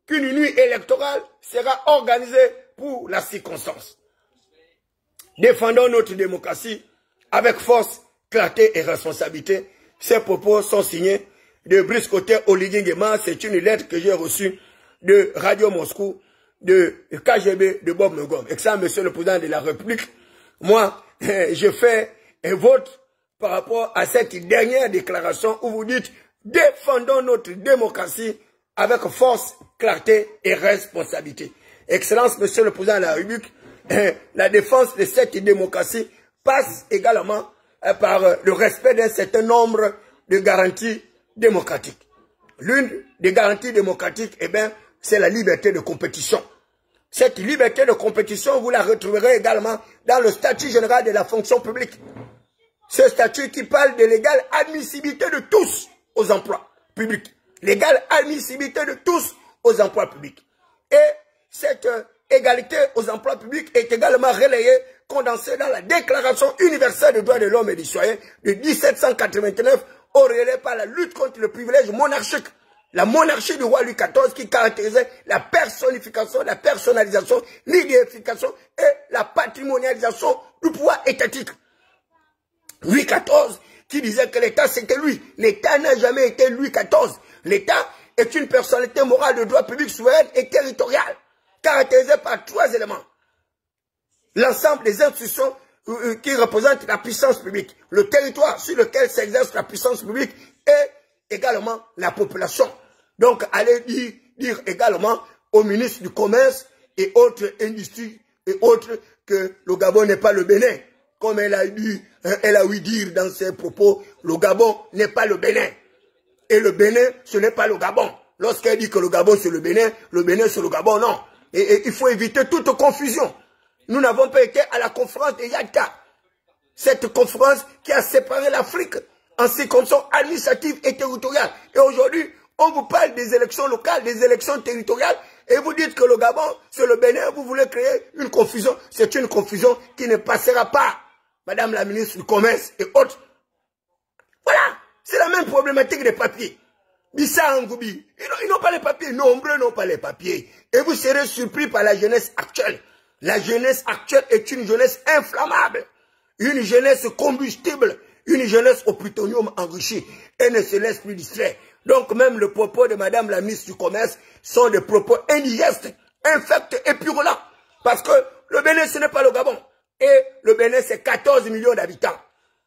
qu'une nuit électorale sera organisée pour la circonstance. Défendons notre démocratie avec force, clarté et responsabilité. Ces propos sont signés de Brice Côté Oligui Nguema. C'est une lettre que j'ai reçue de Radio Moscou, de KGB, de Bob Ngom. Excellent, Monsieur le Président de la République. Moi, je fais un vote par rapport à cette dernière déclaration où vous dites « Défendons notre démocratie avec force, clarté et responsabilité ». Excellence, Monsieur le Président de la République, la défense de cette démocratie passe également par le respect d'un certain nombre de garanties démocratiques. L'une des garanties démocratiques, eh bien, c'est la liberté de compétition. Cette liberté de compétition, vous la retrouverez également dans le statut général de la fonction publique. Ce statut qui parle de l'égale admissibilité de tous aux emplois publics. L'égale admissibilité de tous aux emplois publics. Et cette égalité aux emplois publics est également relayée, condensée dans la Déclaration universelle des droits de l'homme et du citoyen de 1789, auréolée par la lutte contre le privilège monarchique. La monarchie du roi Louis XIV qui caractérisait la personnification, la personnalisation, l'idéification et la patrimonialisation du pouvoir étatique. Louis XIV qui disait que l'État c'était lui. L'État n'a jamais été Louis XIV. L'État est une personnalité morale de droit public souveraine et territoriale, caractérisée par 3 éléments. L'ensemble des institutions qui représentent la puissance publique, le territoire sur lequel s'exerce la puissance publique et également la population. Donc, allez dire également au ministre du Commerce et autres industries et autres que le Gabon n'est pas le Bénin. Comme elle a ouï dire dans ses propos, le Gabon n'est pas le Bénin. Et le Bénin, ce n'est pas le Gabon. Lorsqu'elle dit que le Gabon c'est le Bénin c'est le Gabon, non. Et il faut éviter toute confusion. Nous n'avons pas été à la conférence de Yalta. Cette conférence qui a séparé l'Afrique en circonscriptions administratives et territoriales. Et aujourd'hui, on vous parle des élections locales, des élections territoriales, et vous dites que le Gabon, c'est le Bénin, vous voulez créer une confusion. C'est une confusion qui ne passera pas, Madame la ministre du Commerce et autres. Voilà, c'est la même problématique des papiers. Bissa Ngoubi, ils n'ont pas les papiers, nombreux n'ont pas les papiers. Et vous serez surpris par la jeunesse actuelle. La jeunesse actuelle est une jeunesse inflammable, une jeunesse combustible, une jeunesse au plutonium enrichi et ne se laisse plus distraire. Donc même le propos de Madame la ministre du Commerce sont des propos indigestes, infects et purulents. Parce que le Bénin, ce n'est pas le Gabon. Et le Bénin, c'est 14 millions d'habitants.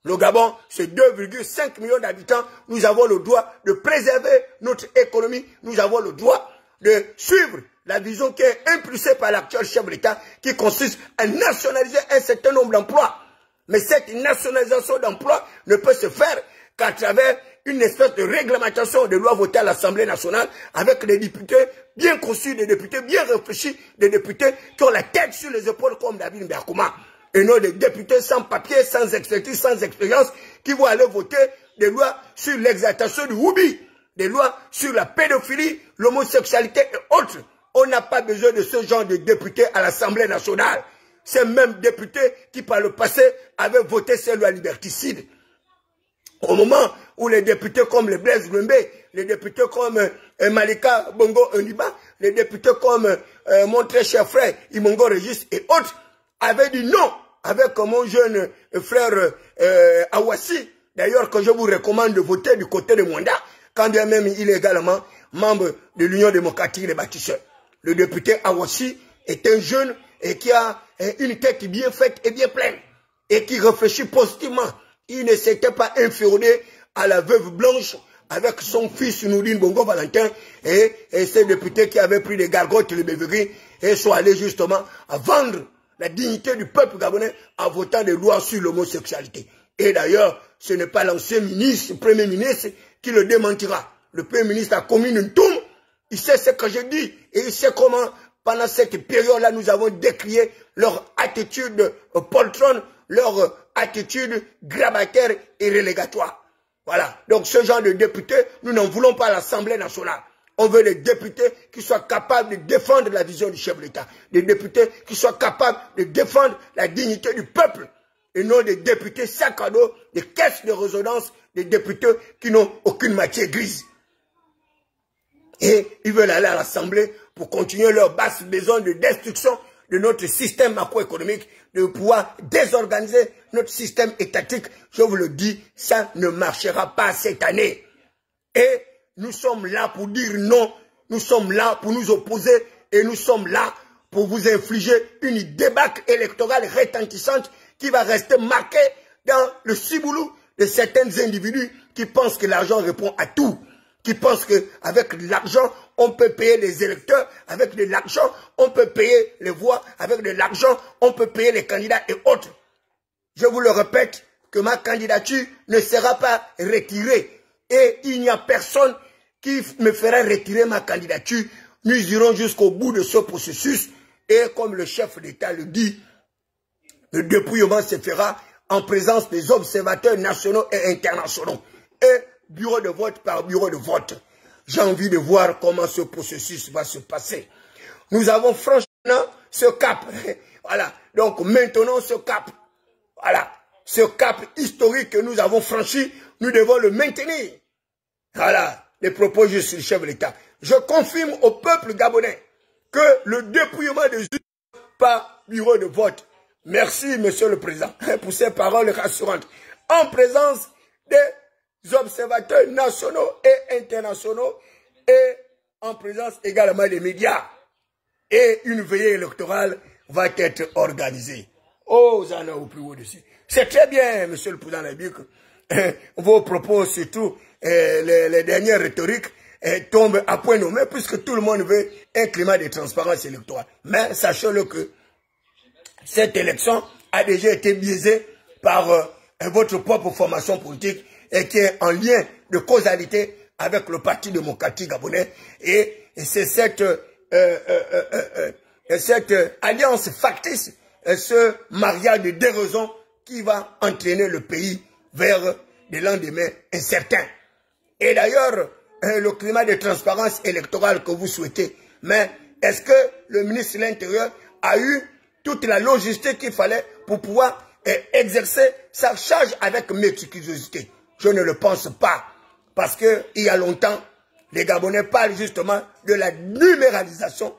Le Gabon, c'est 2,5 millions d'habitants. Nous avons le droit de préserver notre économie. Nous avons le droit de suivre la vision qui est impulsée par l'actuel chef de l'État, qui consiste à nationaliser un certain nombre d'emplois. Mais cette nationalisation d'emplois ne peut se faire qu'à travers une espèce de réglementation de loi votée à l'Assemblée nationale avec des députés bien conçus, des députés bien réfléchis, des députés qui ont la tête sur les épaules comme David Mberkouma. Et non des députés sans papier, sans expertise, sans expérience, qui vont aller voter des lois sur l'exaltation du Woubi, des lois sur la pédophilie, l'homosexualité et autres. On n'a pas besoin de ce genre de députés à l'Assemblée nationale. Ces mêmes députés qui, par le passé, avaient voté ces lois liberticides. Au moment où les députés comme les Blaise Gwembe, les députés comme Malika Bongo Oniba, les députés comme mon très cher frère Imongo Régis et autres, avaient dit non avec mon jeune frère Awassi, d'ailleurs que je vous recommande de voter du côté de Mwanda, quand bien même il est également membre de l'Union démocratique des bâtisseurs. Le député Awassi est un jeune et qui a une tête bien faite et bien pleine, et qui réfléchit positivement. Il ne s'était pas inféodé à la veuve blanche avec son fils Nourine Bongo Valentin et ces députés qui avaient pris des gargotes et les béveries et sont allés justement à vendre la dignité du peuple gabonais en votant des lois sur l'homosexualité. Et d'ailleurs, ce n'est pas l'ancien ministre, premier ministre, qui le démentira. Le premier ministre a commis une tourne, il sait ce que je dis et il sait comment, pendant cette période-là, nous avons décrié leur attitude poltronne, leur attitude grabataire et relégatoire. Voilà. Donc ce genre de députés, nous n'en voulons pas à l'Assemblée nationale. On veut des députés qui soient capables de défendre la vision du chef de l'État. Des députés qui soient capables de défendre la dignité du peuple. Et non des députés sac à dos, des caisses de résonance, des députés qui n'ont aucune matière grise. Et ils veulent aller à l'Assemblée pour continuer leur basse besoin de destruction de notre système macroéconomique, de pouvoir désorganiser notre système étatique. Je vous le dis, ça ne marchera pas cette année. Et nous sommes là pour dire non, nous sommes là pour nous opposer et nous sommes là pour vous infliger une débâcle électorale retentissante qui va rester marquée dans le ciboulou de certains individus qui pensent que l'argent répond à tout, qui pensent qu'avec l'argent, on peut payer les électeurs, avec de l'argent, on peut payer les voix, avec de l'argent, on peut payer les candidats et autres. Je vous le répète, que ma candidature ne sera pas retirée. Et il n'y a personne qui me fera retirer ma candidature. Nous irons jusqu'au bout de ce processus. Et comme le chef d'État le dit, le dépouillement se fera en présence des observateurs nationaux et internationaux. Et bureau de vote par bureau de vote. J'ai envie de voir comment ce processus va se passer. Nous avons franchi ce cap. Voilà. Donc maintenant ce cap. Voilà. Ce cap historique que nous avons franchi, nous devons le maintenir. Voilà. Les propos juste du chef de l'État. Je confirme au peuple gabonais que le dépouillement des urnes par bureau de vote. Merci, Monsieur le Président, pour ces paroles rassurantes. En présence des observateurs nationaux et internationaux et en présence également des médias. Et une veillée électorale va être organisée. Oh, ça en a au plus haut dessus. C'est très bien, Monsieur le Président Nabic. Vos propos, surtout les dernières rhétoriques, tombent à point nommé puisque tout le monde veut un climat de transparence électorale. Mais sachez-le que cette élection a déjà été biaisée par votre propre formation politique et qui est en lien de causalité avec le Parti démocratique gabonais. Et c'est cette alliance factice, ce mariage de déraison qui va entraîner le pays vers des lendemains incertains. Et d'ailleurs, le climat de transparence électorale que vous souhaitez, mais est-ce que le ministre de l'Intérieur a eu toute la logistique qu'il fallait pour pouvoir exercer sa charge avec méticulosité? Je ne le pense pas. Parce qu'il y a longtemps, les Gabonais parlent justement de la numéralisation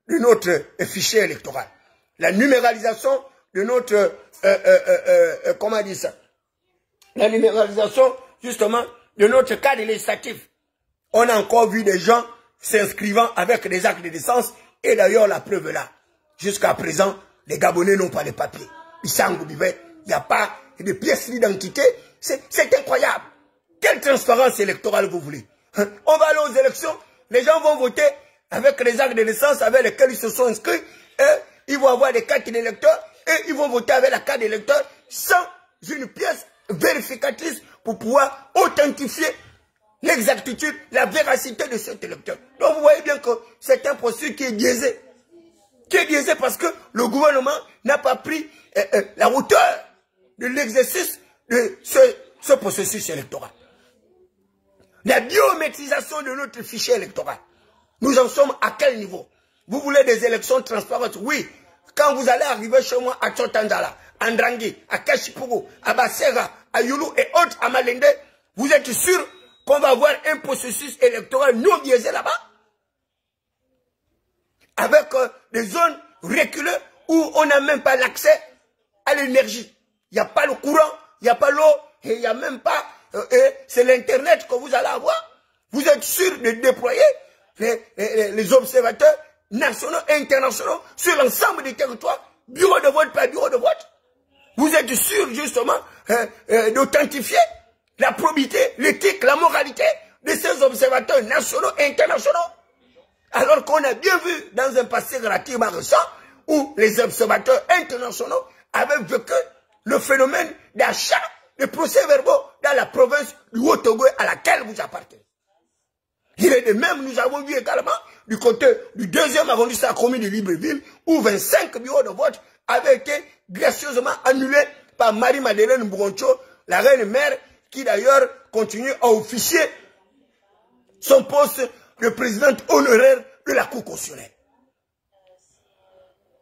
de notre fichier électoral. La numéralisation de notre... comment dire ça? La numéralisation, justement, de notre cadre législatif. On a encore vu des gens s'inscrivant avec des actes de naissance. Et d'ailleurs, la preuve est là. Jusqu'à présent, les Gabonais n'ont pas les papiers. Il n'y a pas de pièces d'identité. C'est incroyable. Quelle transparence électorale vous voulez? On va aller aux élections, les gens vont voter avec les actes de naissance avec lesquels ils se sont inscrits, et ils vont avoir des cartes d'électeurs, et ils vont voter avec la carte d'électeur sans une pièce vérificatrice pour pouvoir authentifier l'exactitude, la véracité de cet électeur. Donc vous voyez bien que c'est un processus qui est biaisé. Qui est biaisé parce que le gouvernement n'a pas pris la hauteur de l'exercice de ce processus électoral. La biométrisation de notre fichier électoral. Nous en sommes à quel niveau? Vous voulez des élections transparentes? Oui. Quand vous allez arriver chez moi à Tchotandala, à Ndrangi, à Kachipougo, à Bassera, à Youlou et autres, à Malende, vous êtes sûr qu'on va avoir un processus électoral non biaisé là-bas? Avec des zones reculées où on n'a même pas l'accès à l'énergie. Il n'y a pas le courant, il n'y a pas l'eau, et il n'y a même pas... c'est l'Internet que vous allez avoir. Vous êtes sûr de déployer les observateurs nationaux et internationaux sur l'ensemble du territoire, bureau de vote par bureau de vote? Vous êtes sûr justement d'authentifier la probité, l'éthique, la moralité de ces observateurs nationaux et internationaux? Alors qu'on a bien vu dans un passé relativement récent où les observateurs internationaux avaient vécu le phénomène d'achat de procès-verbaux dans la province du Haut-Togo à laquelle vous appartenez. Il est de même, nous avons vu également du côté du 2e arrondissement de la commune de Libreville où 25 bureaux de vote avaient été gracieusement annulés par Marie-Madeleine Broncho, la reine-mère, qui d'ailleurs continue à officier son poste de présidente honoraire de la Cour constitutionnelle.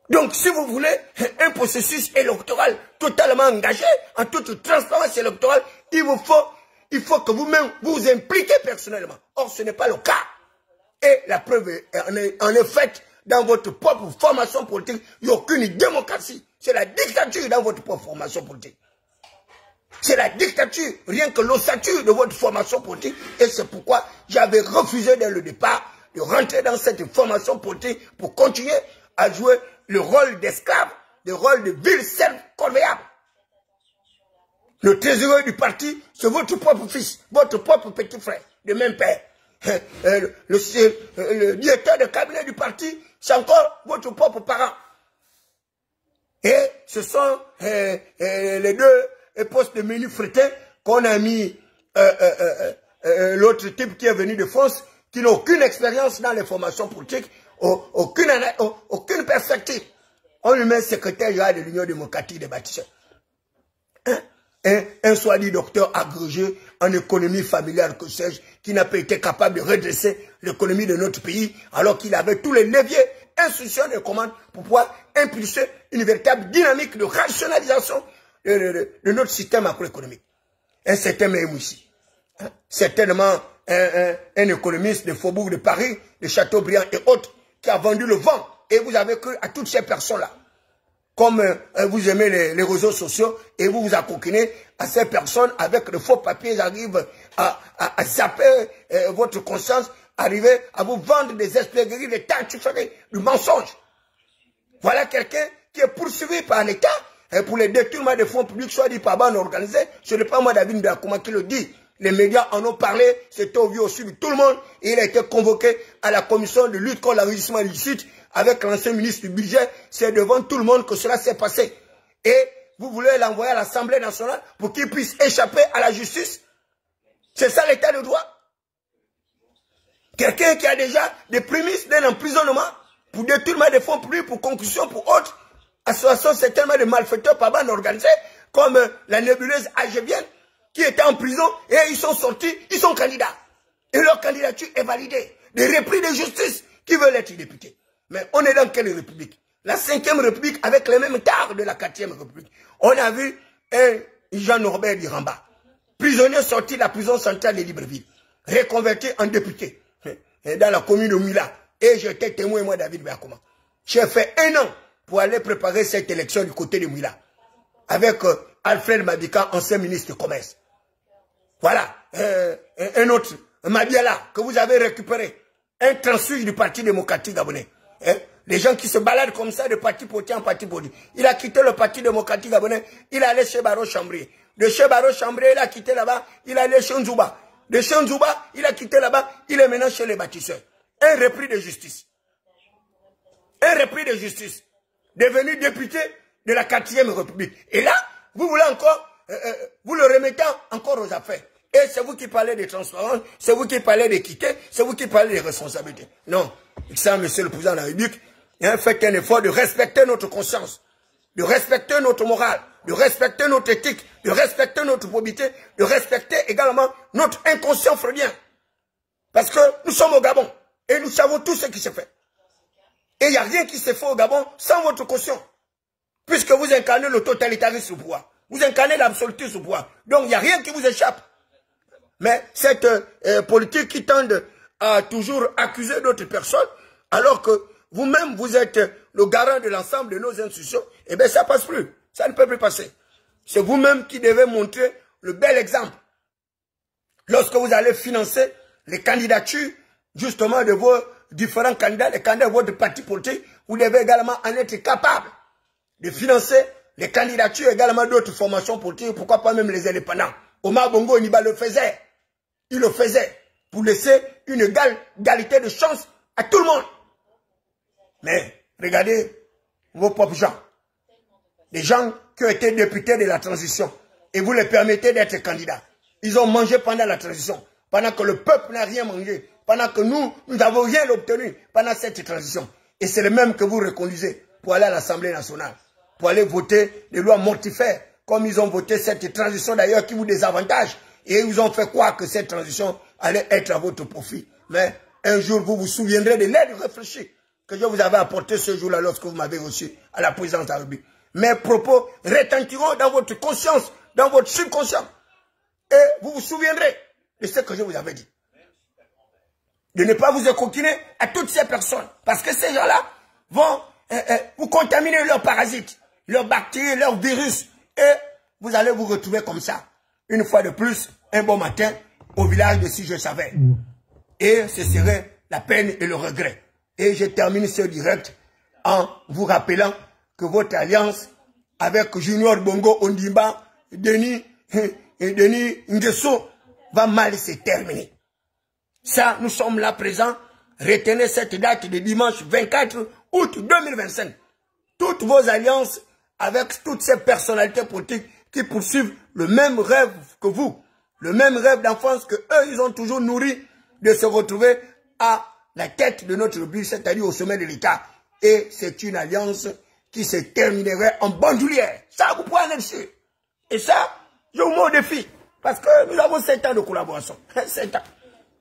Donc, si vous voulez un processus électoral totalement engagé, en toute transparence électorale, il faut que vous-même vous impliquez personnellement. Or, ce n'est pas le cas. Et la preuve en est faite dans votre propre formation politique. Il n'y a aucune démocratie C'est la dictature dans votre propre formation politique. C'est la dictature, rien que l'ossature de votre formation politique. Et c'est pourquoi j'avais refusé dès le départ de rentrer dans cette formation politique pour continuer à jouer le rôle d'esclave, le rôle de vil serve corvéable. Le trésorier du parti, c'est votre propre fils, votre propre petit frère, de même père. Le directeur de cabinet du parti, c'est encore votre propre parent. Et ce sont les deux postes de menu fretin qu'on a mis l'autre type qui est venu de France, qui n'a aucune expérience dans les formations politiques, aucune perspective. On lui met secrétaire général de l'Union démocratique des bâtisseurs. Un soi-disant docteur agrégé en économie familiale, que sais-je, qui n'a pas été capable de redresser l'économie de notre pays, alors qu'il avait tous les leviers, instructions et commandes pour pouvoir impulser une véritable dynamique de rationalisation de notre système macroéconomique. Un certain Mémoussi, certainement un économiste de Faubourg de Paris, de Châteaubriand et autres, qui a vendu le vent, et vous avez cru à toutes ces personnes-là. Comme vous aimez les réseaux sociaux et vous vous accoquinez à ces personnes avec de faux papiers, arrivent à zapper votre conscience, arriver à vous vendre des esplégreries, des tartufferies, du mensonge. Voilà quelqu'un qui est poursuivi par l'État pour les détournements de fonds publics, soit dit par bande organisée. Ce n'est pas moi, David Ndakouma, qui le dit. Les médias en ont parlé, c'était au vu au su de tout le monde. Et il a été convoqué à la commission de lutte contre l'enrichissement illicite avec l'ancien ministre du budget. C'est devant tout le monde que cela s'est passé. Et vous voulez l'envoyer à l'Assemblée nationale pour qu'il puisse échapper à la justice? C'est ça l'état de droit? Quelqu'un qui a déjà des prémices d'un emprisonnement pour détournement des fonds publics, pour concussion, pour autres associations certainement de malfaiteurs par bande organisée, comme la nébuleuse algérienne, qui étaient en prison et ils sont sortis, ils sont candidats. Et leur candidature est validée. Des repris de justice qui veulent être députés. Mais on est dans quelle république? La 5e république avec les mêmes tares de la 4e république. On a vu un Jean-Norbert Diramba, prisonnier sorti de la prison centrale de Libreville, reconverti en député dans la commune de Mila. Et j'étais témoin, moi, David Ndakouma. J'ai fait 1 an pour aller préparer cette élection du côté de Mila. Avec Alfred Mabika, ancien ministre du Commerce. Voilà, un autre, Mabiala, que vous avez récupéré. Un transfuge du Parti démocratique gabonais. Les gens qui se baladent comme ça de parti politique en parti politique. Il a quitté le Parti démocratique gabonais, il est allé chez Baro Chambrier. De chez Baro Chambrier, il a quitté là-bas, il est allé chez Nzouba. De chez Nzouba, il a quitté là-bas, il est maintenant chez les bâtisseurs. Un repris de justice. Un repris de justice. Devenu député de la 4e République. Et là, vous voulez encore, vous le remettez encore aux affaires. Et c'est vous qui parlez de transparence, c'est vous qui parlez d'équité, c'est vous qui parlez de responsabilité. Non, ça, monsieur le président de la République, faites un effort de respecter notre conscience, de respecter notre morale, de respecter notre éthique, de respecter notre probité, de respecter également notre inconscient freudien. Parce que nous sommes au Gabon et nous savons tout ce qui se fait. Et il n'y a rien qui se fait au Gabon sans votre conscience. Puisque vous incarnez le totalitarisme au pouvoir. Vous incarnez l'absolutisme au pouvoir. Donc il n'y a rien qui vous échappe. Mais cette politique qui tend à toujours accuser d'autres personnes, alors que vous-même, vous êtes le garant de l'ensemble de nos institutions, eh bien, ça ne passe plus. Ça ne peut plus passer. C'est vous-même qui devez montrer le bel exemple. Lorsque vous allez financer les candidatures, justement, de vos différents candidats, les candidats de votre parti politique, vous devez également en être capable de financer les candidatures également d'autres formations politiques, pourquoi pas même les indépendants. Omar Bongo Oniba le faisait. Il le faisait pour laisser une égalité de chance à tout le monde. Mais regardez vos propres gens. Des gens qui ont été députés de la transition et vous les permettez d'être candidats. Ils ont mangé pendant la transition, pendant que le peuple n'a rien mangé, pendant que nous n'avons rien obtenu pendant cette transition. Et c'est le même que vous reconduisez pour aller à l'Assemblée nationale, pour aller voter des lois mortifères, comme ils ont voté cette transition d'ailleurs qui vous désavantage. Et ils ont fait croire que cette transition allait être à votre profit. Mais un jour, vous vous souviendrez de l'aide réfléchie que je vous avais apporté ce jour-là lorsque vous m'avez reçu à la présidence de la République. Mes propos retentiront dans votre conscience, dans votre subconscient. Et vous vous souviendrez de ce que je vous avais dit. De ne pas vous écoquiner à toutes ces personnes. Parce que ces gens-là vont vous contaminer leurs parasites. leurs bactéries, leurs virus. Et vous allez vous retrouver comme ça. Une fois de plus, un bon matin, au village de Si Je Savais. Et ce serait la peine et le regret. Et je termine ce direct en vous rappelant que votre alliance avec Junior Bongo Ondimba, Denis Nguesso va mal se terminer. Ça, nous sommes là présents. Retenez cette date de dimanche 24 août 2025. Toutes vos alliances avec toutes ces personnalités politiques qui poursuivent le même rêve que vous. Le même rêve d'enfance que eux, ils ont toujours nourri de se retrouver à la tête de notre but, c'est-à-dire au sommet de l'État. Et c'est une alliance qui se terminerait en bandoulière. Ça, vous pouvez en être sûr. Et ça, je vous mets au défi. Parce que nous avons 7 ans de collaboration. 7 ans.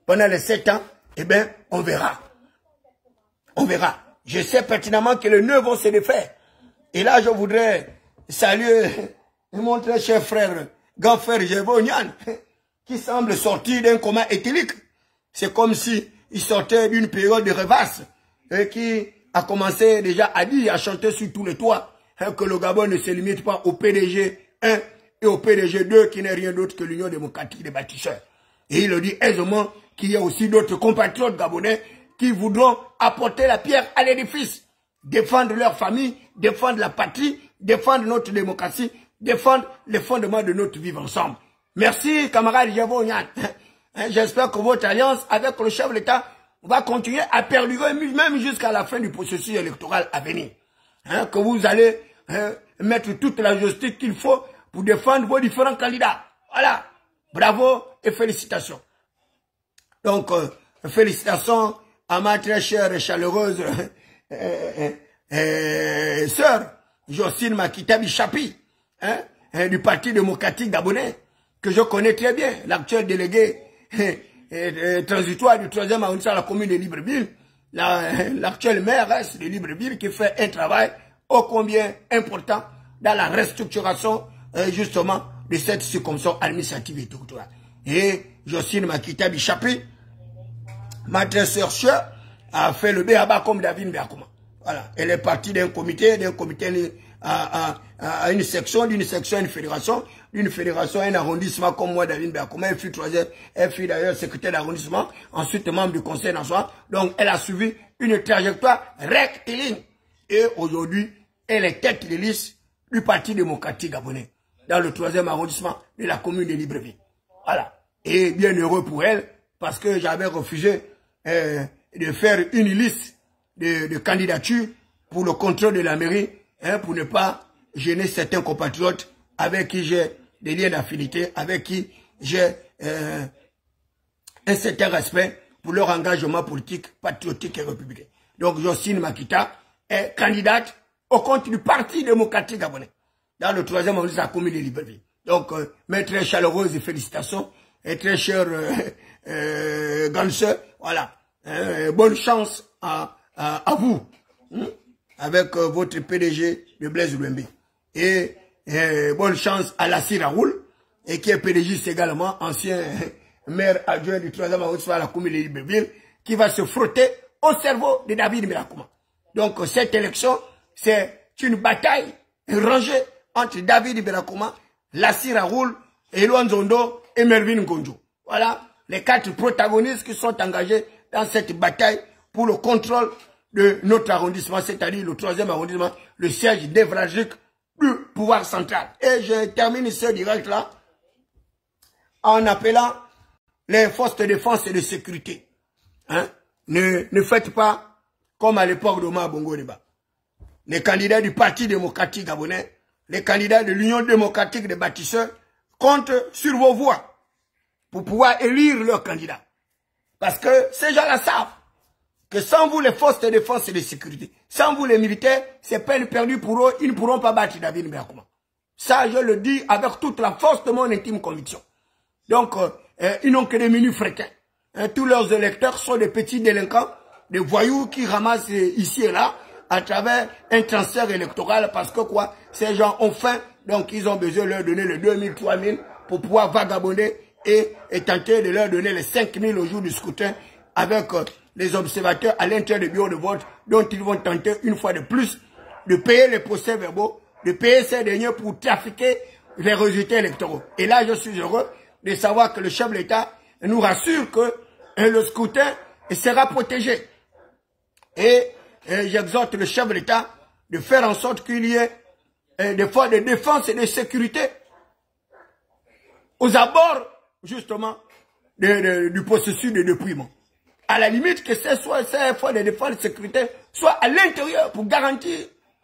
Pendant les 7 ans, eh bien, on verra. On verra. Je sais pertinemment que les nœuds vont se défaire. Et là, je voudrais saluer mon très cher frère, grand frère Jevonian, qui semble sortir d'un coma éthylique. C'est comme si il sortait d'une période de rêvasse, et qui a commencé déjà à dire, à chanter sur tous les toits, que le Gabon ne se limite pas au PDG 1 et au PDG 2, qui n'est rien d'autre que l'Union démocratique des bâtisseurs. Et il le dit aisément qu'il y a aussi d'autres compatriotes gabonais qui voudront apporter la pierre à l'édifice, défendre leur famille, défendre la patrie, défendre notre démocratie, défendre les fondements de notre vivre ensemble. Merci, camarade Javonian. J'espère que votre alliance avec le chef de l'État va continuer à perdurer même jusqu'à la fin du processus électoral à venir. Que vous allez mettre toute la justice qu'il faut pour défendre vos différents candidats. Voilà. Bravo et félicitations. Donc, félicitations à ma très chère et chaleureuse sœur Jocelyne Makitabi Chapi, du Parti démocratique gabonais, que je connais très bien, l'actuel délégué transitoire du 3e arrondissement à la commune de Libreville, l'actuel maire de Libreville qui fait un travail ô combien important dans la restructuration justement de cette circonscription administrative et territoriale. Et Jocelyne Makitabi Chapi, ma très sœur a fait le béaba comme David Mbiakuma. Voilà. Elle est partie d'un comité à une section, d'une section à une fédération, d'une fédération à un arrondissement comme moi, David Mbiakuma. Elle fut d'ailleurs secrétaire d'arrondissement, ensuite membre du conseil national. Donc, elle a suivi une trajectoire rectiligne. Et aujourd'hui, elle est tête de liste du Parti démocratique gabonais, dans le 3e arrondissement de la commune de Libreville. Voilà. Et bien heureux pour elle, parce que j'avais refusé de faire une liste de candidatures pour le contrôle de la mairie, pour ne pas gêner certains compatriotes avec qui j'ai des liens d'affinité, avec qui j'ai un certain respect pour leur engagement politique, patriotique et républicain. Donc Jocelyne Makita est candidate au compte du Parti démocratique gabonais, dans le 3e arrondissement de la commune de Libreville. Donc, mes très chaleureuses félicitations et très chère grande sœur, voilà. Bonne chance à vous, avec votre PDG de Blaise Louembe. Et bonne chance à Lassie Raoul, et qui est PDG également, ancien maire adjoint du 3e arrondissement à la commune de Libreville, qui va se frotter au cerveau de David Mbiakuma. Donc, cette élection, c'est une bataille rangée entre David Mbiakuma, Lassie Raoul, Elouan Zondo et Mervyn Ngonjo. Voilà les 4 protagonistes qui sont engagés dans cette bataille pour le contrôle de notre arrondissement, c'est-à-dire le 3e arrondissement, le siège névralgique du pouvoir central. Et je termine ce direct-là en appelant les forces de défense et de sécurité. Ne faites pas comme à l'époque d'Omar Bongo Ndimba. Les candidats du Parti démocratique gabonais, les candidats de l'Union démocratique des bâtisseurs comptent sur vos voix pour pouvoir élire leurs candidats. Parce que ces gens-là savent que sans vous, les forces de défense et de sécurité, sans vous, les militaires, c'est peine perdue pour eux, ils ne pourront pas battre David Mbiakuma. Ça, je le dis avec toute la force de mon intime conviction. Donc, ils n'ont que des menus fréquents. Tous leurs électeurs sont des petits délinquants, des voyous qui ramassent ici et là, à travers un transfert électoral, parce que quoi, ces gens ont faim, donc ils ont besoin de leur donner les 2000, 3000 pour pouvoir vagabonder et tenter de leur donner les 5000 au jour du scrutin avec les observateurs à l'intérieur des bureaux de vote, dont ils vont tenter une fois de plus de payer les procès-verbaux de payer ces derniers pour trafiquer les résultats électoraux. Et là, je suis heureux de savoir que le chef de l'État nous rassure que le scrutin sera protégé. Et j'exhorte le chef de l'État de faire en sorte qu'il y ait des forces de défense et de sécurité aux abords, justement, du processus de dépouillement. À la limite, que ces forces de défense et de sécurité soient à l'intérieur pour garantir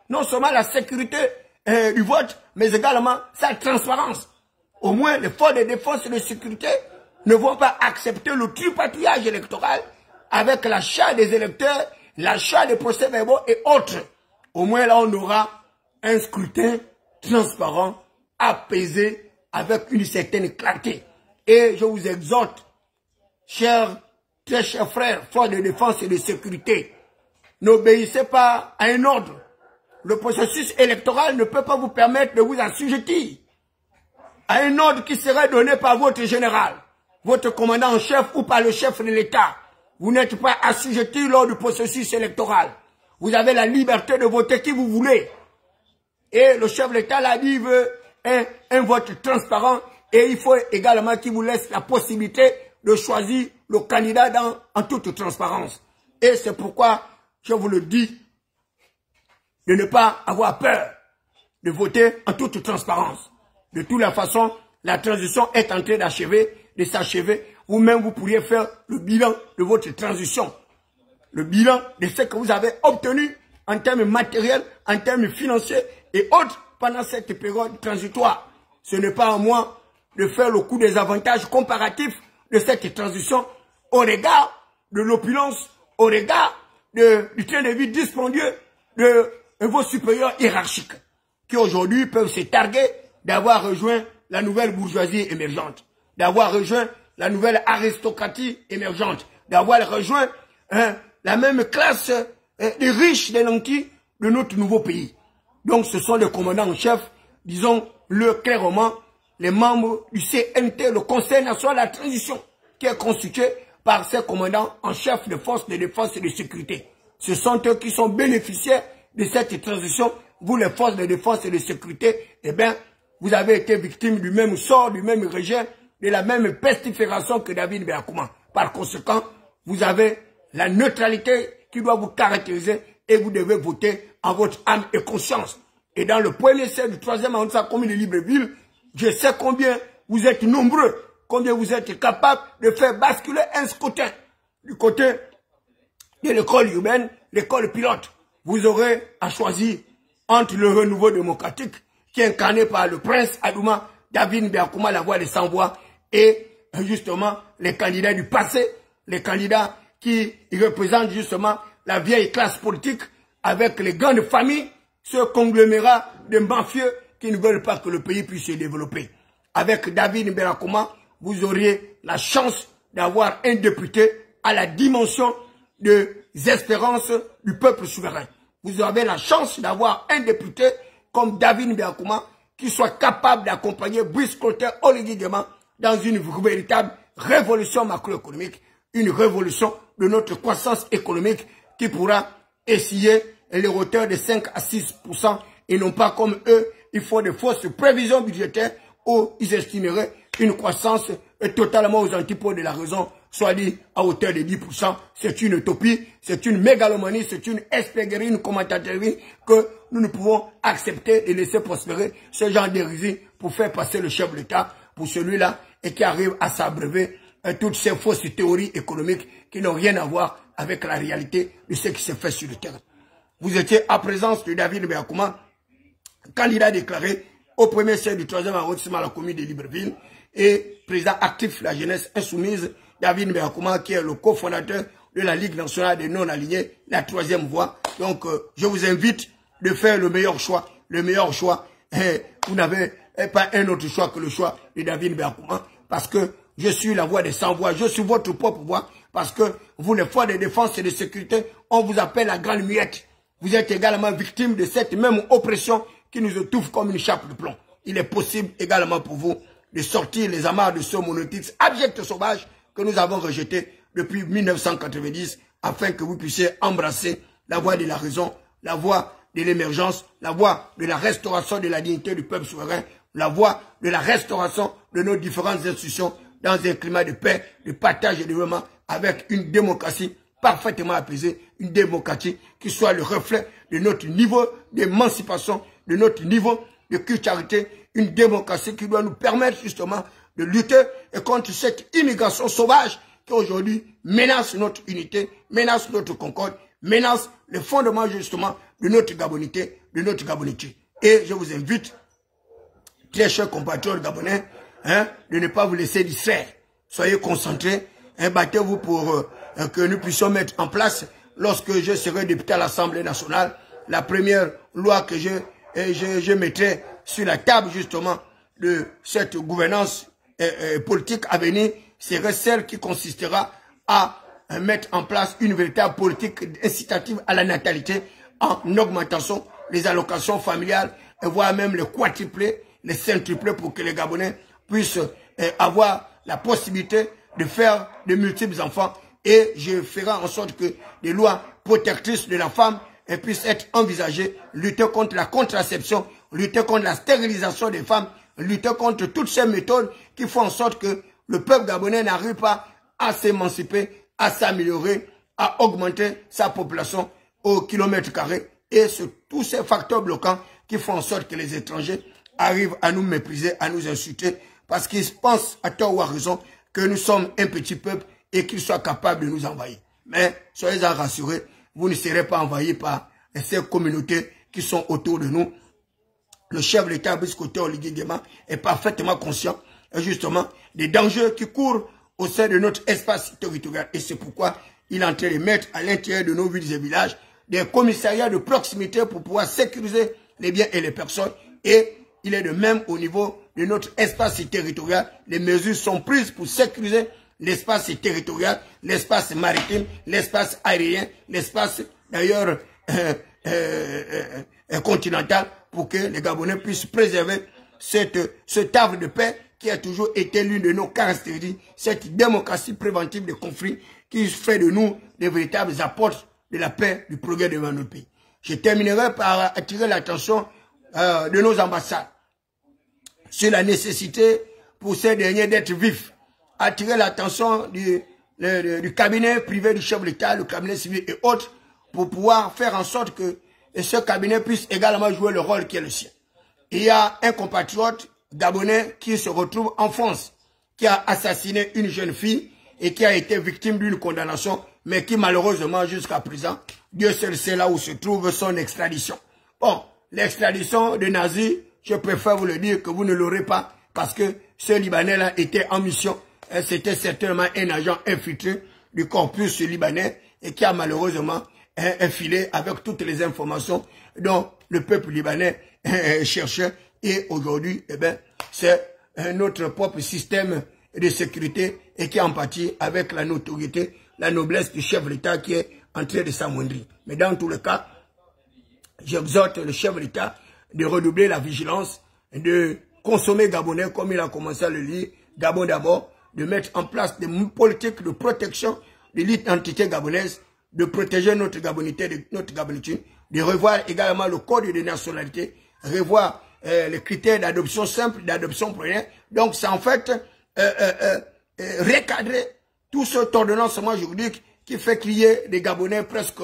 non seulement la sécurité du vote, mais également sa transparence. Au moins, les forces de défense et de sécurité ne vont pas accepter le tripatouillage électoral avec l'achat des électeurs, l'achat des procès-verbaux et autres. Au moins, là, on aura un scrutin transparent, apaisé, avec une certaine clarté. Et je vous exhorte, très chers frères, forces de défense et de sécurité, n'obéissez pas à un ordre. Le processus électoral ne peut pas vous permettre de vous assujettir à un ordre qui serait donné par votre général, votre commandant en chef ou par le chef de l'État. Vous n'êtes pas assujetti lors du processus électoral. Vous avez la liberté de voter qui vous voulez. Et le chef de l'État l'a dit, veut un vote transparent et il faut également qu'il vous laisse la possibilité de choisir le candidat en toute transparence. Et c'est pourquoi je vous le dis, de ne pas avoir peur de voter en toute transparence. De toute la façon, la transition est en train de s'achever. Vous-même, vous pourriez faire le bilan de votre transition. Le bilan de ce que vous avez obtenu en termes matériels, en termes financiers et autres pendant cette période transitoire. Ce n'est pas à moi de faire le coup des avantages comparatifs de cette transition au regard de l'opulence, au regard du train de vie dispendieux de vos supérieurs hiérarchiques qui aujourd'hui peuvent se targuer d'avoir rejoint la nouvelle bourgeoisie émergente, d'avoir rejoint la nouvelle aristocratie émergente, d'avoir rejoint la même classe des riches, des nantis de notre nouveau pays. Donc ce sont les commandants en chef, disons-le clairement, les membres du CNT, le Conseil national de la transition, qui est constitué par ces commandants en chef de forces de défense et de sécurité. Ce sont eux qui sont bénéficiaires de cette transition. Vous, les forces de défense et de sécurité, eh bien, vous avez été victime du même sort, du même régime, de la même pestifération que David Beakouma. Par conséquent, vous avez la neutralité qui doit vous caractériser et vous devez voter en votre âme et conscience. Et dans le premier siècle du 3e arrondissement commune de Libreville, je sais combien vous êtes nombreux, combien vous êtes capables de faire basculer un scrutin du côté de l'école urbaine, l'école pilote. Vous aurez à choisir entre le renouveau démocratique qui est incarné par le prince Adouma, David Beakouma, la voix des sans-voix, et justement les candidats du passé, les candidats qui représentent justement la vieille classe politique avec les grandes familles, ce conglomérat de mafieux qui ne veulent pas que le pays puisse se développer. Avec David Beakouma, vous auriez la chance d'avoir un député à la dimension des espérances du peuple souverain. Vous avez la chance d'avoir un député comme David Beakouma qui soit capable d'accompagner Brice Clotaire Oligui-Nguema dans une véritable révolution macroéconomique, une révolution de notre croissance économique qui pourra essayer les hauteurs de 5 à 6% et non pas comme eux, il faut des fausses prévisions budgétaires où ils estimeraient une croissance totalement aux antipodes de la raison, soit dit à hauteur de 10%. C'est une utopie, c'est une mégalomanie, c'est une espéguerie, une commentaterie que nous ne pouvons accepter et laisser prospérer ce genre d'hérésie pour faire passer le chef de l'État pour celui-là et qui arrive à s'abreuver toutes ces fausses théories économiques qui n'ont rien à voir avec la réalité de ce qui se fait sur le terrain. Vous étiez à présence de David Beakouma, candidat déclaré au premier siège du 3e arrondissement à la commune de Libreville et président actif de la jeunesse insoumise, David Beakouma, qui est le cofondateur de la Ligue nationale des non-alignés, la 3e voie. Donc, je vous invite de faire le meilleur choix. Le meilleur choix, vous n'avez pas un autre choix que le choix de David Beakouma, parce que je suis la voix des sans-voix, je suis votre propre voix, parce que vous, les forces de défense et de sécurité, on vous appelle la grande muette. Vous êtes également victime de cette même oppression qui nous étouffe comme une chape de plomb. Il est possible également pour vous de sortir les amarres de ce monotype abject sauvage que nous avons rejeté depuis 1990 afin que vous puissiez embrasser la voie de la raison, la voie de l'émergence, la voie de la restauration de la dignité du peuple souverain, la voie de la restauration de nos différentes institutions dans un climat de paix, de partage et de développement avec une démocratie parfaitement apaisée, une démocratie qui soit le reflet de notre niveau d'émancipation, de notre niveau de culturalité, une démocratie qui doit nous permettre justement de lutter contre cette immigration sauvage qui aujourd'hui menace notre unité, menace notre concorde, menace le fondement justement de notre gabonité, de notre gabonité. Et je vous invite, très chers compatriotes gabonais, de ne pas vous laisser distraire. Soyez concentrés, battez-vous pour que nous puissions mettre en place, lorsque je serai député à l'Assemblée nationale, la première loi que je mettrai sur la table justement de cette gouvernance politique à venir, serait celle qui consistera à mettre en place une véritable politique incitative à la natalité en augmentation les allocations familiales, et voire même les quadruplés, les centuplés pour que les Gabonais puissent avoir la possibilité de faire de multiples enfants. Et je ferai en sorte que des lois protectrices de la femme puissent être envisagées, lutter contre la contraception, lutter contre la stérilisation des femmes, lutter contre toutes ces méthodes qui font en sorte que le peuple gabonais n'arrive pas à s'émanciper, à s'améliorer, à augmenter sa population au kilomètre carré. Et c'est tous ces facteurs bloquants qui font en sorte que les étrangers arrivent à nous mépriser, à nous insulter, parce qu'ils pensent à tort ou à raison que nous sommes un petit peuple et qu'ils soient capables de nous envahir. Mais soyez-en rassurés, vous ne serez pas envahis par ces communautés qui sont autour de nous. Le chef de l'État, Brice-Côté Oligui Nguema, est parfaitement conscient justement des dangers qui courent au sein de notre espace territorial. Et c'est pourquoi il est en train de mettre à l'intérieur de nos villes et villages des commissariats de proximité pour pouvoir sécuriser les biens et les personnes. Et il est de même au niveau de notre espace territorial. Les mesures sont prises pour sécuriser l'espace territorial, l'espace maritime, l'espace aérien, l'espace d'ailleurs continental, pour que les Gabonais puissent préserver ce havre de paix qui a toujours été l'une de nos caractéristiques, cette démocratie préventive des conflits qui fait de nous des véritables apôtres de la paix, du progrès devant notre pays. Je terminerai par attirer l'attention de nos ambassades sur la nécessité pour ces derniers d'être vifs, attirer l'attention du cabinet privé du chef de l'État, le cabinet civil et autres, pour pouvoir faire en sorte que ce cabinet puisse également jouer le rôle qui est le sien. Il y a un compatriote gabonais qui se retrouve en France, qui a assassiné une jeune fille et qui a été victime d'une condamnation, mais qui malheureusement jusqu'à présent, Dieu seul sait là où se trouve son extradition. Bon, l'extradition de Nazi, je préfère vous le dire que vous ne l'aurez pas, parce que ce Libanais-là était en mission. C'était certainement un agent infiltré du corpus libanais et qui a malheureusement infilé avec toutes les informations dont le peuple libanais cherchait. Et aujourd'hui, eh ben, c'est notre propre système de sécurité et qui est en partie avec la notoriété, la noblesse du chef de l'État qui est en train de s'amoindrir. Mais dans tous les cas, j'exhorte le chef de l'État de redoubler la vigilance, de consommer gabonais comme il a commencé à le lire, Gabon d'abord, de mettre en place des politiques de protection de l'identité gabonaise, de protéger notre gabonité, notre gabonité, de revoir également le code de nationalité, revoir les critères d'adoption simple, d'adoption première. Donc c'est en fait recadrer tout cet ordonnancement juridique qui fait qu'il y ait des Gabonais presque,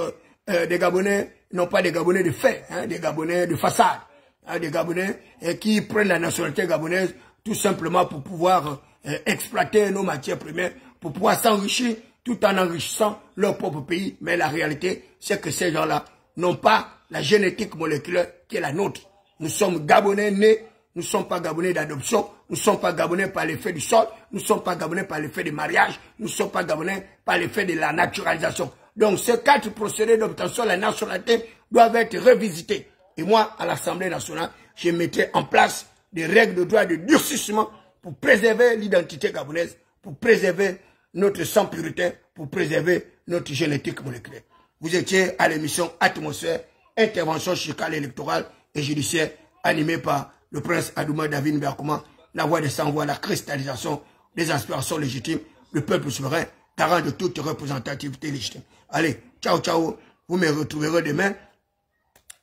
des Gabonais, non pas des Gabonais de fait, hein, des Gabonais de façade, hein, des Gabonais qui prennent la nationalité gabonaise tout simplement pour pouvoir exploiter nos matières premières, pour pouvoir s'enrichir tout en enrichissant leur propre pays. Mais la réalité, c'est que ces gens-là n'ont pas la génétique moléculaire qui est la nôtre. Nous sommes Gabonais nés, nous ne sommes pas Gabonais d'adoption, nous ne sommes pas Gabonais par l'effet du sol, nous ne sommes pas Gabonais par l'effet du mariage, nous ne sommes pas Gabonais par l'effet de la naturalisation. Donc ces 4 procédés d'obtention de la nationalité doivent être revisités. Et moi, à l'Assemblée nationale, je mettrai en place des règles de droit de durcissement pour préserver l'identité gabonaise, pour préserver notre sang puritain, pour préserver notre génétique moléculaire. Vous étiez à l'émission Atmosphère, intervention chirurgicale électorale et judiciaire, animée par le prince Adouma David Berkouma, la voix des sans-voix, la cristallisation des aspirations légitimes, le peuple souverain, garant de toute représentativité légitime. Allez, ciao, ciao, vous me retrouverez demain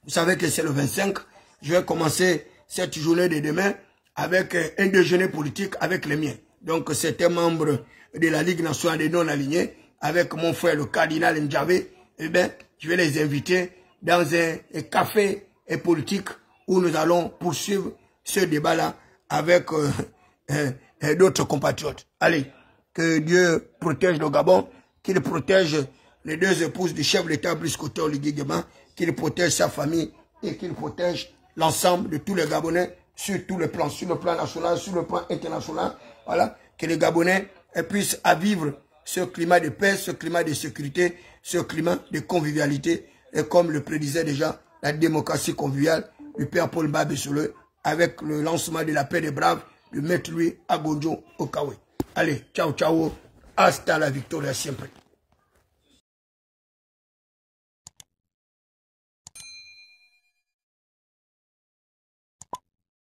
Vous savez que c'est le 25. Je vais commencer cette journée de demain avec un déjeuner politique avec les miens. Donc, c'est un membre de la Ligue nationale des non-alignés avec mon frère le cardinal Ndjabé. Eh bien, je vais les inviter dans un café politique où nous allons poursuivre ce débat-là avec d'autres compatriotes. Allez, que Dieu protège le Gabon, qu'il protège les deux épouses du chef de l'État, Brice Koto Oligui Nguema, qu'il protège sa famille et qu'il protège l'ensemble de tous les Gabonais sur tous les plans, sur le plan national, sur le plan international. Voilà, que les Gabonais puissent vivre ce climat de paix, ce climat de sécurité, ce climat de convivialité, et comme le prédisait déjà la démocratie conviviale du père Paul Mbabesole, avec le lancement de la paix des braves, de Maître Louis Agonjo Okawe. Allez, ciao, ciao, hasta la victoria siempre.